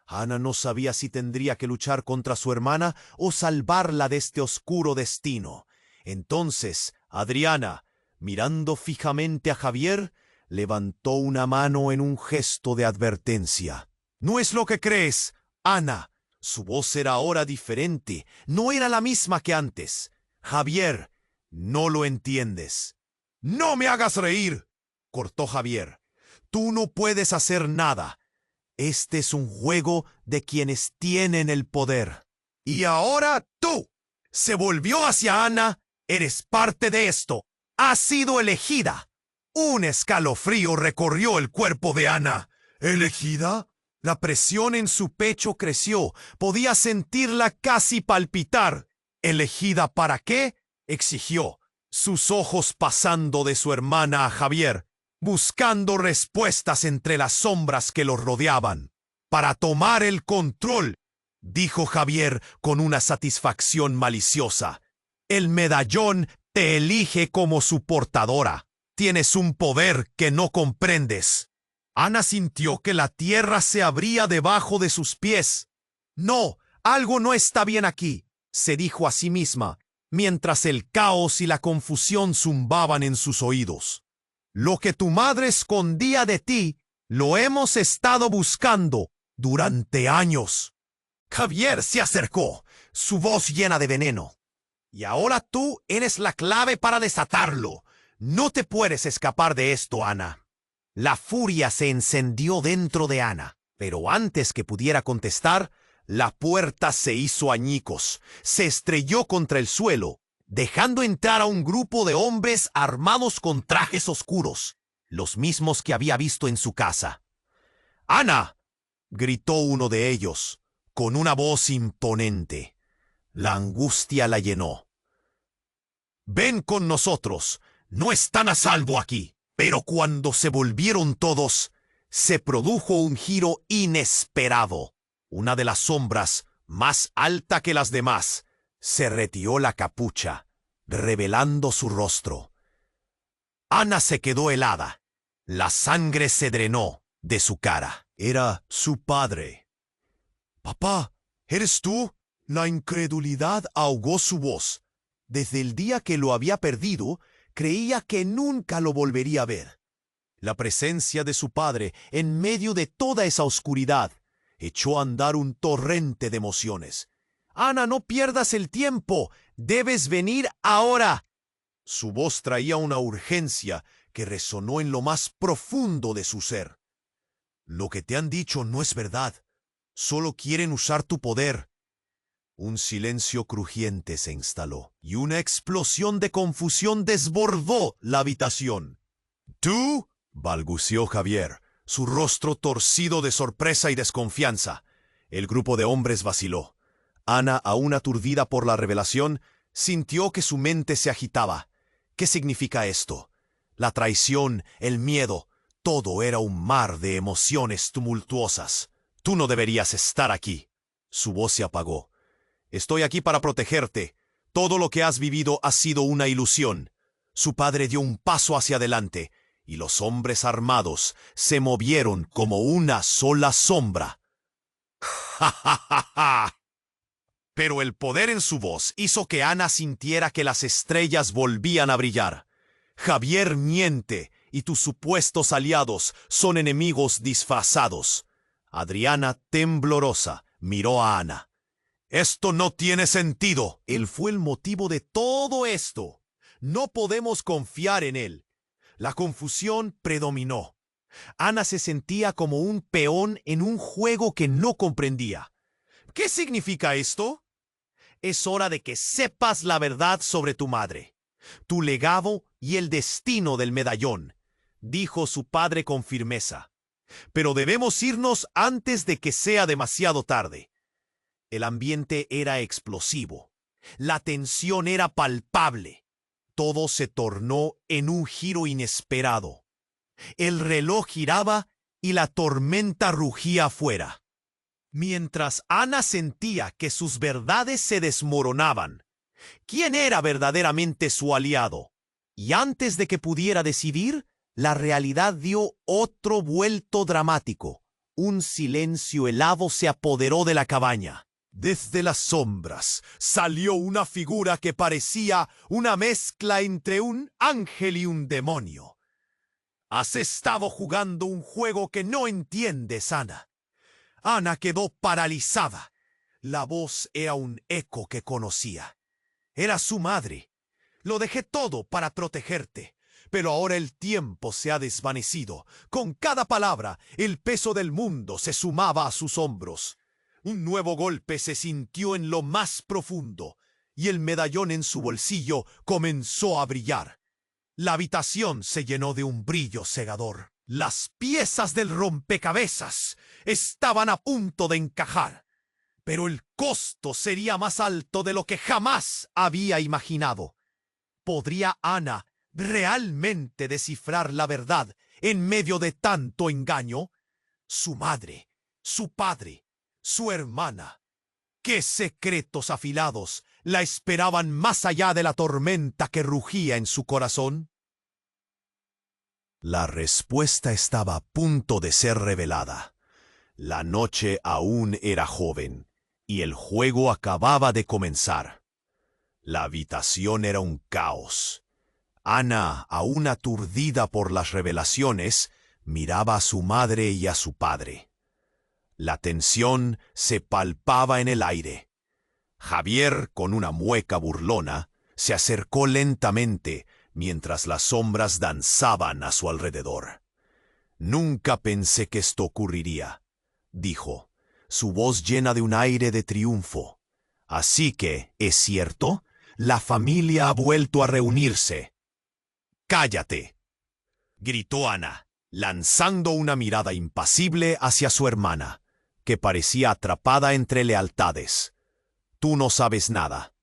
Ana no sabía si tendría que luchar contra su hermana o salvarla de este oscuro destino. Entonces, Adriana, mirando fijamente a Javier, levantó una mano en un gesto de advertencia. «No es lo que crees, Ana». Su voz era ahora diferente, no era la misma que antes. «Javier, no lo entiendes». «No me hagas reír», cortó Javier. «Tú no puedes hacer nada. Este es un juego de quienes tienen el poder. Y ahora tú». Se volvió hacia Ana. «Eres parte de esto. Has sido elegida». Un escalofrío recorrió el cuerpo de Ana. ¿Elegida? La presión en su pecho creció. Podía sentirla casi palpitar. ¿Elegida para qué?, exigió, sus ojos pasando de su hermana a Javier, buscando respuestas entre las sombras que los rodeaban. «Para tomar el control», dijo Javier con una satisfacción maliciosa. «El medallón te elige como su portadora. Tienes un poder que no comprendes». Ana sintió que la tierra se abría debajo de sus pies. «No, algo no está bien aquí», se dijo a sí misma, mientras el caos y la confusión zumbaban en sus oídos. «Lo que tu madre escondía de ti, lo hemos estado buscando durante años». Javier se acercó, su voz llena de veneno. «Y ahora tú eres la clave para desatarlo. No te puedes escapar de esto, Ana». La furia se encendió dentro de Ana, pero antes que pudiera contestar, la puerta se hizo añicos, se estrelló contra el suelo, dejando entrar a un grupo de hombres armados con trajes oscuros, los mismos que había visto en su casa. «¡Ana!», gritó uno de ellos, con una voz imponente. La angustia la llenó. «Ven con nosotros, no están a salvo aquí». Pero cuando se volvieron todos, se produjo un giro inesperado. Una de las sombras, más alta que las demás, se retiró la capucha, revelando su rostro. Ana se quedó helada. La sangre se drenó de su cara. Era su padre. «Papá, ¿eres tú?». La incredulidad ahogó su voz. Desde el día que lo había perdido, creía que nunca lo volvería a ver. La presencia de su padre, en medio de toda esa oscuridad, echó a andar un torrente de emociones. «Ana, no pierdas el tiempo. Debes venir ahora». Su voz traía una urgencia que resonó en lo más profundo de su ser. «Lo que te han dicho no es verdad. Solo quieren usar tu poder». Un silencio crujiente se instaló, y una explosión de confusión desbordó la habitación. «¿Tú?», balbuceó Javier, su rostro torcido de sorpresa y desconfianza. El grupo de hombres vaciló. Ana, aún aturdida por la revelación, sintió que su mente se agitaba. ¿Qué significa esto? La traición, el miedo, todo era un mar de emociones tumultuosas. «Tú no deberías estar aquí». Su voz se apagó. «Estoy aquí para protegerte. Todo lo que has vivido ha sido una ilusión». Su padre dio un paso hacia adelante, y los hombres armados se movieron como una sola sombra. «¡Ja, ja, ja, ja!». Pero el poder en su voz hizo que Ana sintiera que las estrellas volvían a brillar. «Javier miente, y tus supuestos aliados son enemigos disfrazados». Adriana, temblorosa, miró a Ana. «Esto no tiene sentido». Él fue el motivo de todo esto. No podemos confiar en él. La confusión predominó. Ana se sentía como un peón en un juego que no comprendía. «¿Qué significa esto?». «Es hora de que sepas la verdad sobre tu madre, tu legado y el destino del medallón», dijo su padre con firmeza. «Pero debemos irnos antes de que sea demasiado tarde». El ambiente era explosivo. La tensión era palpable. Todo se tornó en un giro inesperado. El reloj giraba y la tormenta rugía afuera. Mientras Ana sentía que sus verdades se desmoronaban, ¿quién era verdaderamente su aliado? Y antes de que pudiera decidir, la realidad dio otro vuelto dramático. Un silencio helado se apoderó de la cabaña. Desde las sombras salió una figura que parecía una mezcla entre un ángel y un demonio. Has estado jugando un juego que no entiendes, Ana. Ana quedó paralizada. La voz era un eco que conocía. Era su madre. Lo dejé todo para protegerte. Pero ahora el tiempo se ha desvanecido. Con cada palabra, el peso del mundo se sumaba a sus hombros. Un nuevo golpe se sintió en lo más profundo, y el medallón en su bolsillo comenzó a brillar. La habitación se llenó de un brillo cegador. Las piezas del rompecabezas estaban a punto de encajar, pero el costo sería más alto de lo que jamás había imaginado. ¿Podría Ana realmente descifrar la verdad en medio de tanto engaño? Su madre, su padre, su hermana. ¿Qué secretos afilados la esperaban más allá de la tormenta que rugía en su corazón? La respuesta estaba a punto de ser revelada. La noche aún era joven, y el juego acababa de comenzar. La habitación era un caos. Ana, aún aturdida por las revelaciones, miraba a su madre y a su padre. La tensión se palpaba en el aire. Javier, con una mueca burlona, se acercó lentamente mientras las sombras danzaban a su alrededor. «Nunca pensé que esto ocurriría», dijo, su voz llena de un aire de triunfo. «Así que, ¿es cierto? La familia ha vuelto a reunirse». «¡Cállate!», gritó Ana, lanzando una mirada impasible hacia su hermana, que parecía atrapada entre lealtades. «Tú no sabes nada».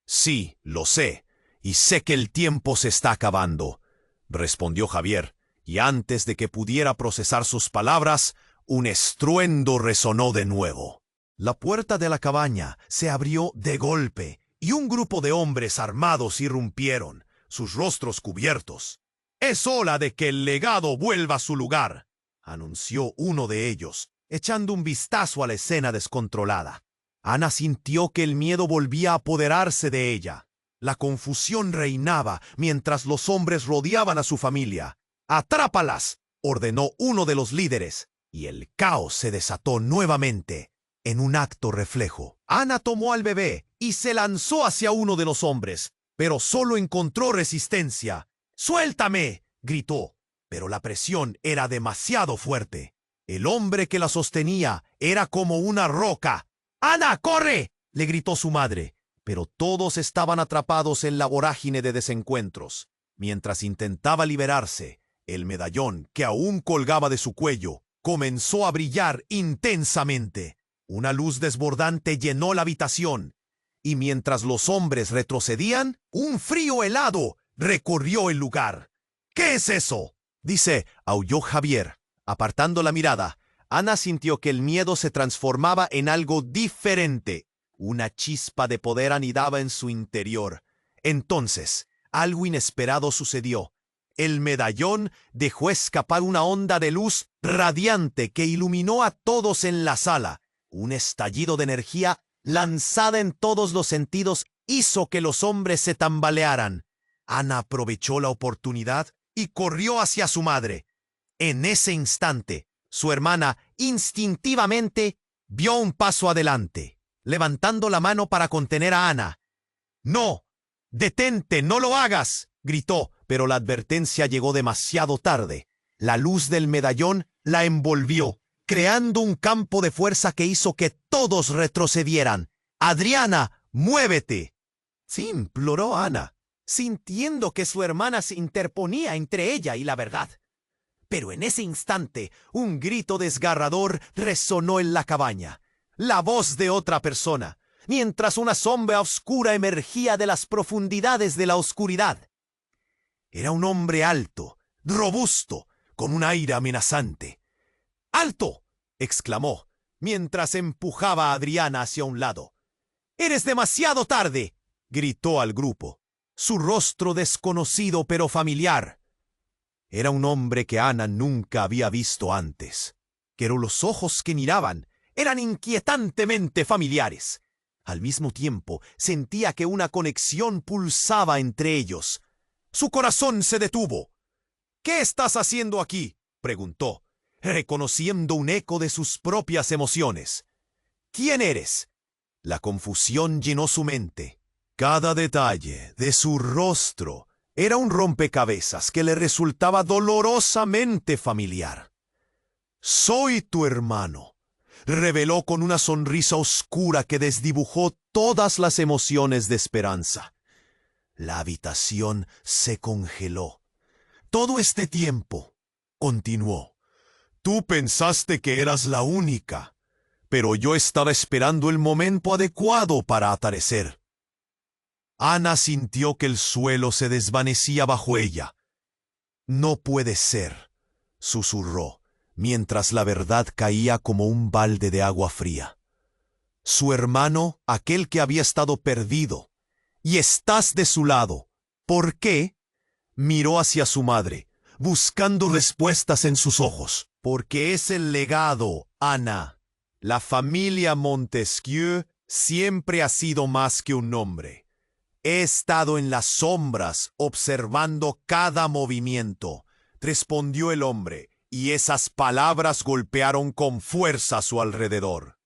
«Sí, lo sé, y sé que el tiempo se está acabando», respondió Javier, y antes de que pudiera procesar sus palabras, un estruendo resonó de nuevo. La puerta de la cabaña se abrió de golpe, y un grupo de hombres armados irrumpieron, sus rostros cubiertos. «Es hora de que el legado vuelva a su lugar», anunció uno de ellos, echando un vistazo a la escena descontrolada. Ana sintió que el miedo volvía a apoderarse de ella. La confusión reinaba mientras los hombres rodeaban a su familia. «¡Atrápalas!», ordenó uno de los líderes, y el caos se desató nuevamente. En un acto reflejo, Ana tomó al bebé y se lanzó hacia uno de los hombres, pero solo encontró resistencia. «¡Suéltame!», gritó, pero la presión era demasiado fuerte. El hombre que la sostenía era como una roca. «¡Ana, corre!», le gritó su madre, pero todos estaban atrapados en la vorágine de desencuentros. Mientras intentaba liberarse, el medallón, que aún colgaba de su cuello, comenzó a brillar intensamente. Una luz desbordante llenó la habitación, y mientras los hombres retrocedían, un frío helado recorrió el lugar. «¿Qué es eso?», aulló Javier. Apartando la mirada, Ana sintió que el miedo se transformaba en algo diferente. Una chispa de poder anidaba en su interior. Entonces, algo inesperado sucedió. El medallón dejó escapar una onda de luz radiante que iluminó a todos en la sala. Un estallido de energía lanzada en todos los sentidos hizo que los hombres se tambalearan. Ana aprovechó la oportunidad y corrió hacia su madre. En ese instante, su hermana instintivamente dio un paso adelante, levantando la mano para contener a Ana. «¡No! ¡Detente! ¡No lo hagas!», gritó, pero la advertencia llegó demasiado tarde. La luz del medallón la envolvió, creando un campo de fuerza que hizo que todos retrocedieran. «¡Adriana, muévete!», sí, imploró Ana, sintiendo que su hermana se interponía entre ella y la verdad. Pero en ese instante, un grito desgarrador resonó en la cabaña. La voz de otra persona, mientras una sombra oscura emergía de las profundidades de la oscuridad. Era un hombre alto, robusto, con un aire amenazante. «¡Alto!», exclamó, mientras empujaba a Adriana hacia un lado. «¡Eres demasiado tarde!», gritó al grupo, su rostro desconocido pero familiar. Era un hombre que Ana nunca había visto antes. pero los ojos que miraban eran inquietantemente familiares. Al mismo tiempo, sentía que una conexión pulsaba entre ellos. Su corazón se detuvo. «¿Qué estás haciendo aquí?», preguntó, reconociendo un eco de sus propias emociones. «¿Quién eres?». La confusión llenó su mente. Cada detalle de su rostro era un rompecabezas que le resultaba dolorosamente familiar. «Soy tu hermano», reveló con una sonrisa oscura que desdibujó todas las emociones de esperanza. La habitación se congeló. «Todo este tiempo», continuó, «tú pensaste que eras la única, pero yo estaba esperando el momento adecuado para aparecer». Ana sintió que el suelo se desvanecía bajo ella. «No puede ser», susurró, mientras la verdad caía como un balde de agua fría. «Su hermano, aquel que había estado perdido, y estás de su lado. ¿Por qué?». Miró hacia su madre, buscando respuestas en sus ojos. «Porque es el legado, Ana. La familia Montesquieu siempre ha sido más que un nombre. He estado en las sombras observando cada movimiento», respondió el hombre, y esas palabras golpearon con fuerza a su alrededor.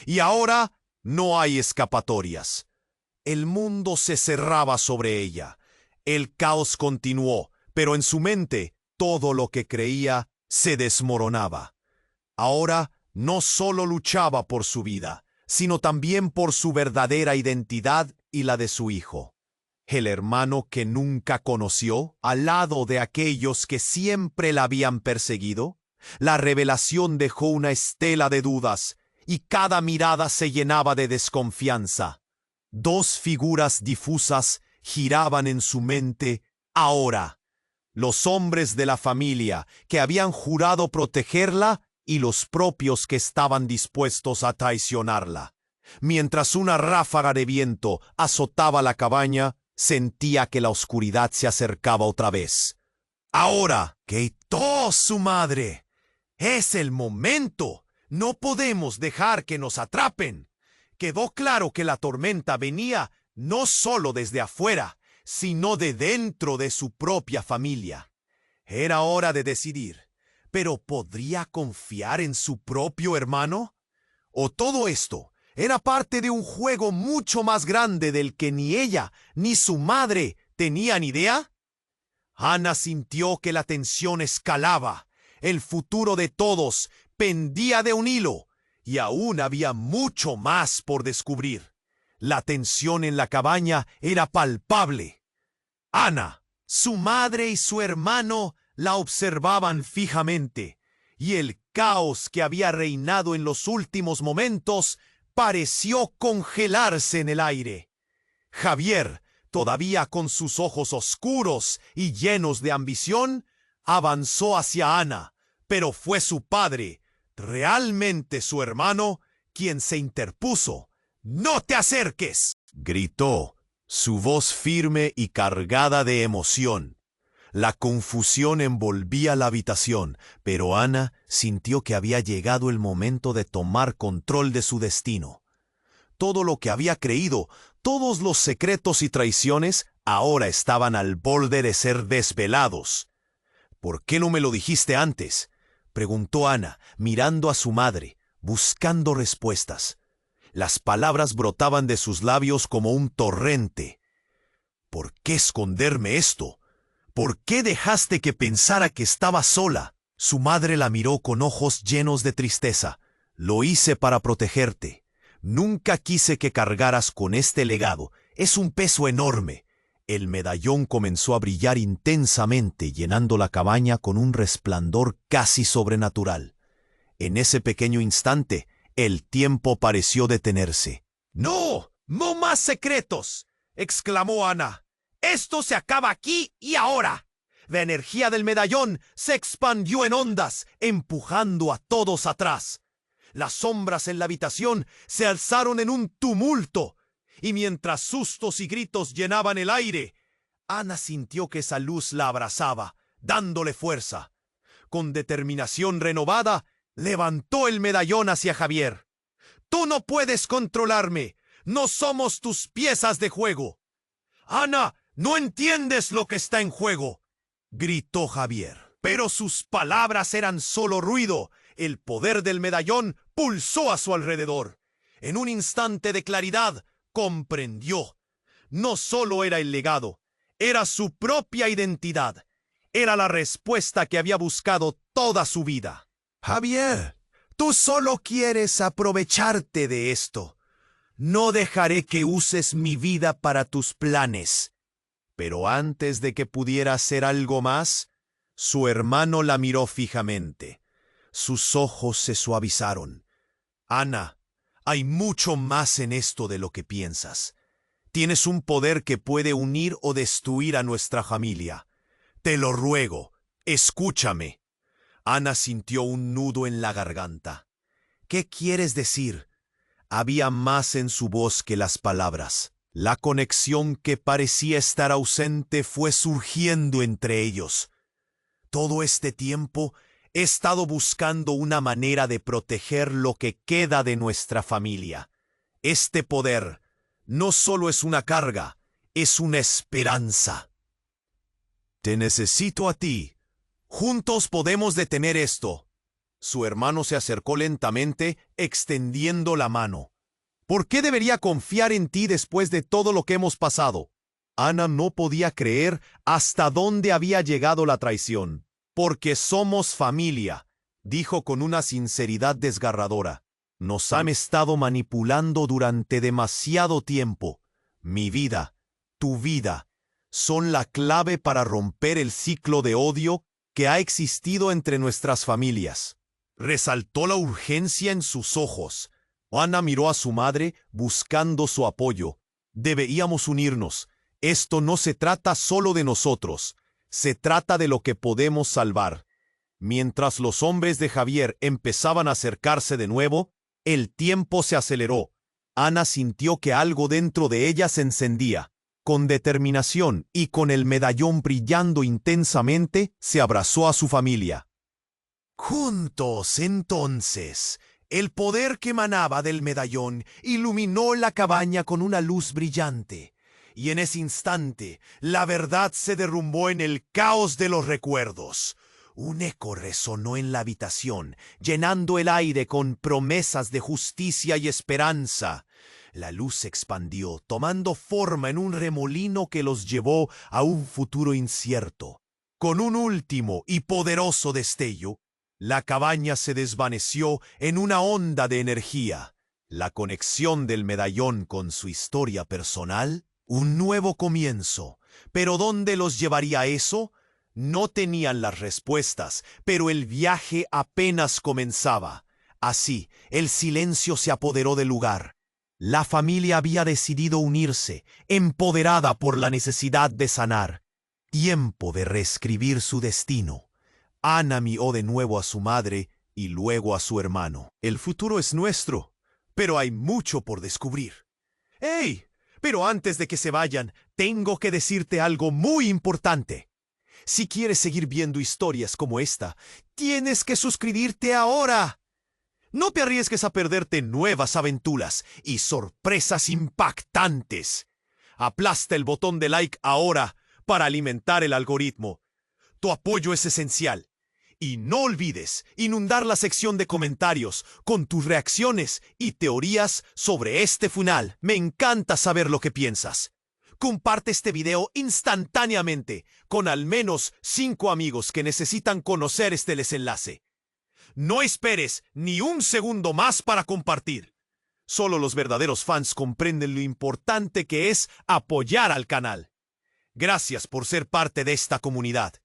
«Y ahora no hay escapatorias». El mundo se cerraba sobre ella. El caos continuó, pero en su mente todo lo que creía se desmoronaba. Ahora no solo luchaba por su vida, sino también por su verdadera identidad y la de su hijo. El hermano que nunca conoció, al lado de aquellos que siempre la habían perseguido. La revelación dejó una estela de dudas, y cada mirada se llenaba de desconfianza. Dos figuras difusas giraban en su mente ahora: los hombres de la familia que habían jurado protegerla y los propios que estaban dispuestos a traicionarla. Mientras una ráfaga de viento azotaba la cabaña, sentía que la oscuridad se acercaba otra vez. «Ahora», gritó su madre, «es el momento. No podemos dejar que nos atrapen». Quedó claro que la tormenta venía no solo desde afuera, sino de dentro de su propia familia. Era hora de decidir, pero ¿podría confiar en su propio hermano? ¿O todo esto era parte de un juego mucho más grande del que ni ella ni su madre tenían idea? Ana sintió que la tensión escalaba. El futuro de todos pendía de un hilo. Y aún había mucho más por descubrir. La tensión en la cabaña era palpable. Ana, su madre y su hermano la observaban fijamente, y el caos que había reinado en los últimos momentos pareció congelarse en el aire. Javier, todavía con sus ojos oscuros y llenos de ambición, avanzó hacia Ana, pero fue su padre, realmente su hermano, quien se interpuso. «¡No te acerques!», gritó, su voz firme y cargada de emoción. La confusión envolvía la habitación, pero Ana sintió que había llegado el momento de tomar control de su destino. Todo lo que había creído, todos los secretos y traiciones, ahora estaban al borde de ser desvelados. «¿Por qué no me lo dijiste antes?», preguntó Ana, mirando a su madre, buscando respuestas. Las palabras brotaban de sus labios como un torrente. «¿Por qué esconderme esto? ¿Por qué dejaste que pensara que estaba sola?». Su madre la miró con ojos llenos de tristeza. «Lo hice para protegerte. Nunca quise que cargaras con este legado. Es un peso enorme». El medallón comenzó a brillar intensamente, llenando la cabaña con un resplandor casi sobrenatural. En ese pequeño instante, el tiempo pareció detenerse. «¡No! ¡No más secretos!», exclamó Ana. «Esto se acaba aquí y ahora». La energía del medallón se expandió en ondas, empujando a todos atrás. Las sombras en la habitación se alzaron en un tumulto, y mientras sustos y gritos llenaban el aire, Ana sintió que esa luz la abrazaba, dándole fuerza. Con determinación renovada, Levantó el medallón hacia Javier. Tú no puedes controlarme. No somos tus piezas de juego. Ana, no entiendes lo que está en juego, gritó Javier. Pero sus palabras eran solo ruido. El poder del medallón pulsó a su alrededor. En un instante de claridad, comprendió. No solo era el legado, era su propia identidad. Era la respuesta que había buscado toda su vida. Javier, tú solo quieres aprovecharte de esto. No dejaré que uses mi vida para tus planes. Pero antes de que pudiera hacer algo más, su hermano la miró fijamente. Sus ojos se suavizaron. Ana, hay mucho más en esto de lo que piensas. Tienes un poder que puede unir o destruir a nuestra familia. Te lo ruego, escúchame. Ana sintió un nudo en la garganta. ¿Qué quieres decir? Había más en su voz que las palabras. La conexión que parecía estar ausente fue surgiendo entre ellos. Todo este tiempo he estado buscando una manera de proteger lo que queda de nuestra familia. Este poder no solo es una carga, es una esperanza. Te necesito a ti. Juntos podemos detener esto. Su hermano se acercó lentamente, extendiendo la mano. ¿Por qué debería confiar en ti después de todo lo que hemos pasado? Ana no podía creer hasta dónde había llegado la traición. Porque somos familia, dijo con una sinceridad desgarradora. Nos han estado manipulando durante demasiado tiempo. Mi vida, tu vida, son la clave para romper el ciclo de odio que ha existido entre nuestras familias. Resaltó la urgencia en sus ojos. Ana miró a su madre buscando su apoyo. Deberíamos unirnos. Esto no se trata solo de nosotros. Se trata de lo que podemos salvar. Mientras los hombres de Javier empezaban a acercarse de nuevo, el tiempo se aceleró. Ana sintió que algo dentro de ella se encendía. Con determinación y con el medallón brillando intensamente, se abrazó a su familia. Juntos, entonces, el poder que emanaba del medallón iluminó la cabaña con una luz brillante. Y en ese instante, la verdad se derrumbó en el caos de los recuerdos. Un eco resonó en la habitación, llenando el aire con promesas de justicia y esperanza. La luz se expandió, tomando forma en un remolino que los llevó a un futuro incierto. Con un último y poderoso destello, la cabaña se desvaneció en una onda de energía. La conexión del medallón con su historia personal, un nuevo comienzo. ¿Pero dónde los llevaría eso? No tenían las respuestas, pero el viaje apenas comenzaba. Así, el silencio se apoderó del lugar. La familia había decidido unirse, empoderada por la necesidad de sanar. Tiempo de reescribir su destino. Ana miró de nuevo a su madre y luego a su hermano. El futuro es nuestro, pero hay mucho por descubrir. ¡Hey! Pero antes de que se vayan, tengo que decirte algo muy importante. Si quieres seguir viendo historias como esta, tienes que suscribirte ahora. No te arriesgues a perderte nuevas aventuras y sorpresas impactantes. Aplasta el botón de like ahora para alimentar el algoritmo. Tu apoyo es esencial. Y no olvides inundar la sección de comentarios con tus reacciones y teorías sobre este final. Me encanta saber lo que piensas. Comparte este video instantáneamente con al menos 5 amigos que necesitan conocer este desenlace. No esperes ni un segundo más para compartir. Solo los verdaderos fans comprenden lo importante que es apoyar al canal. Gracias por ser parte de esta comunidad.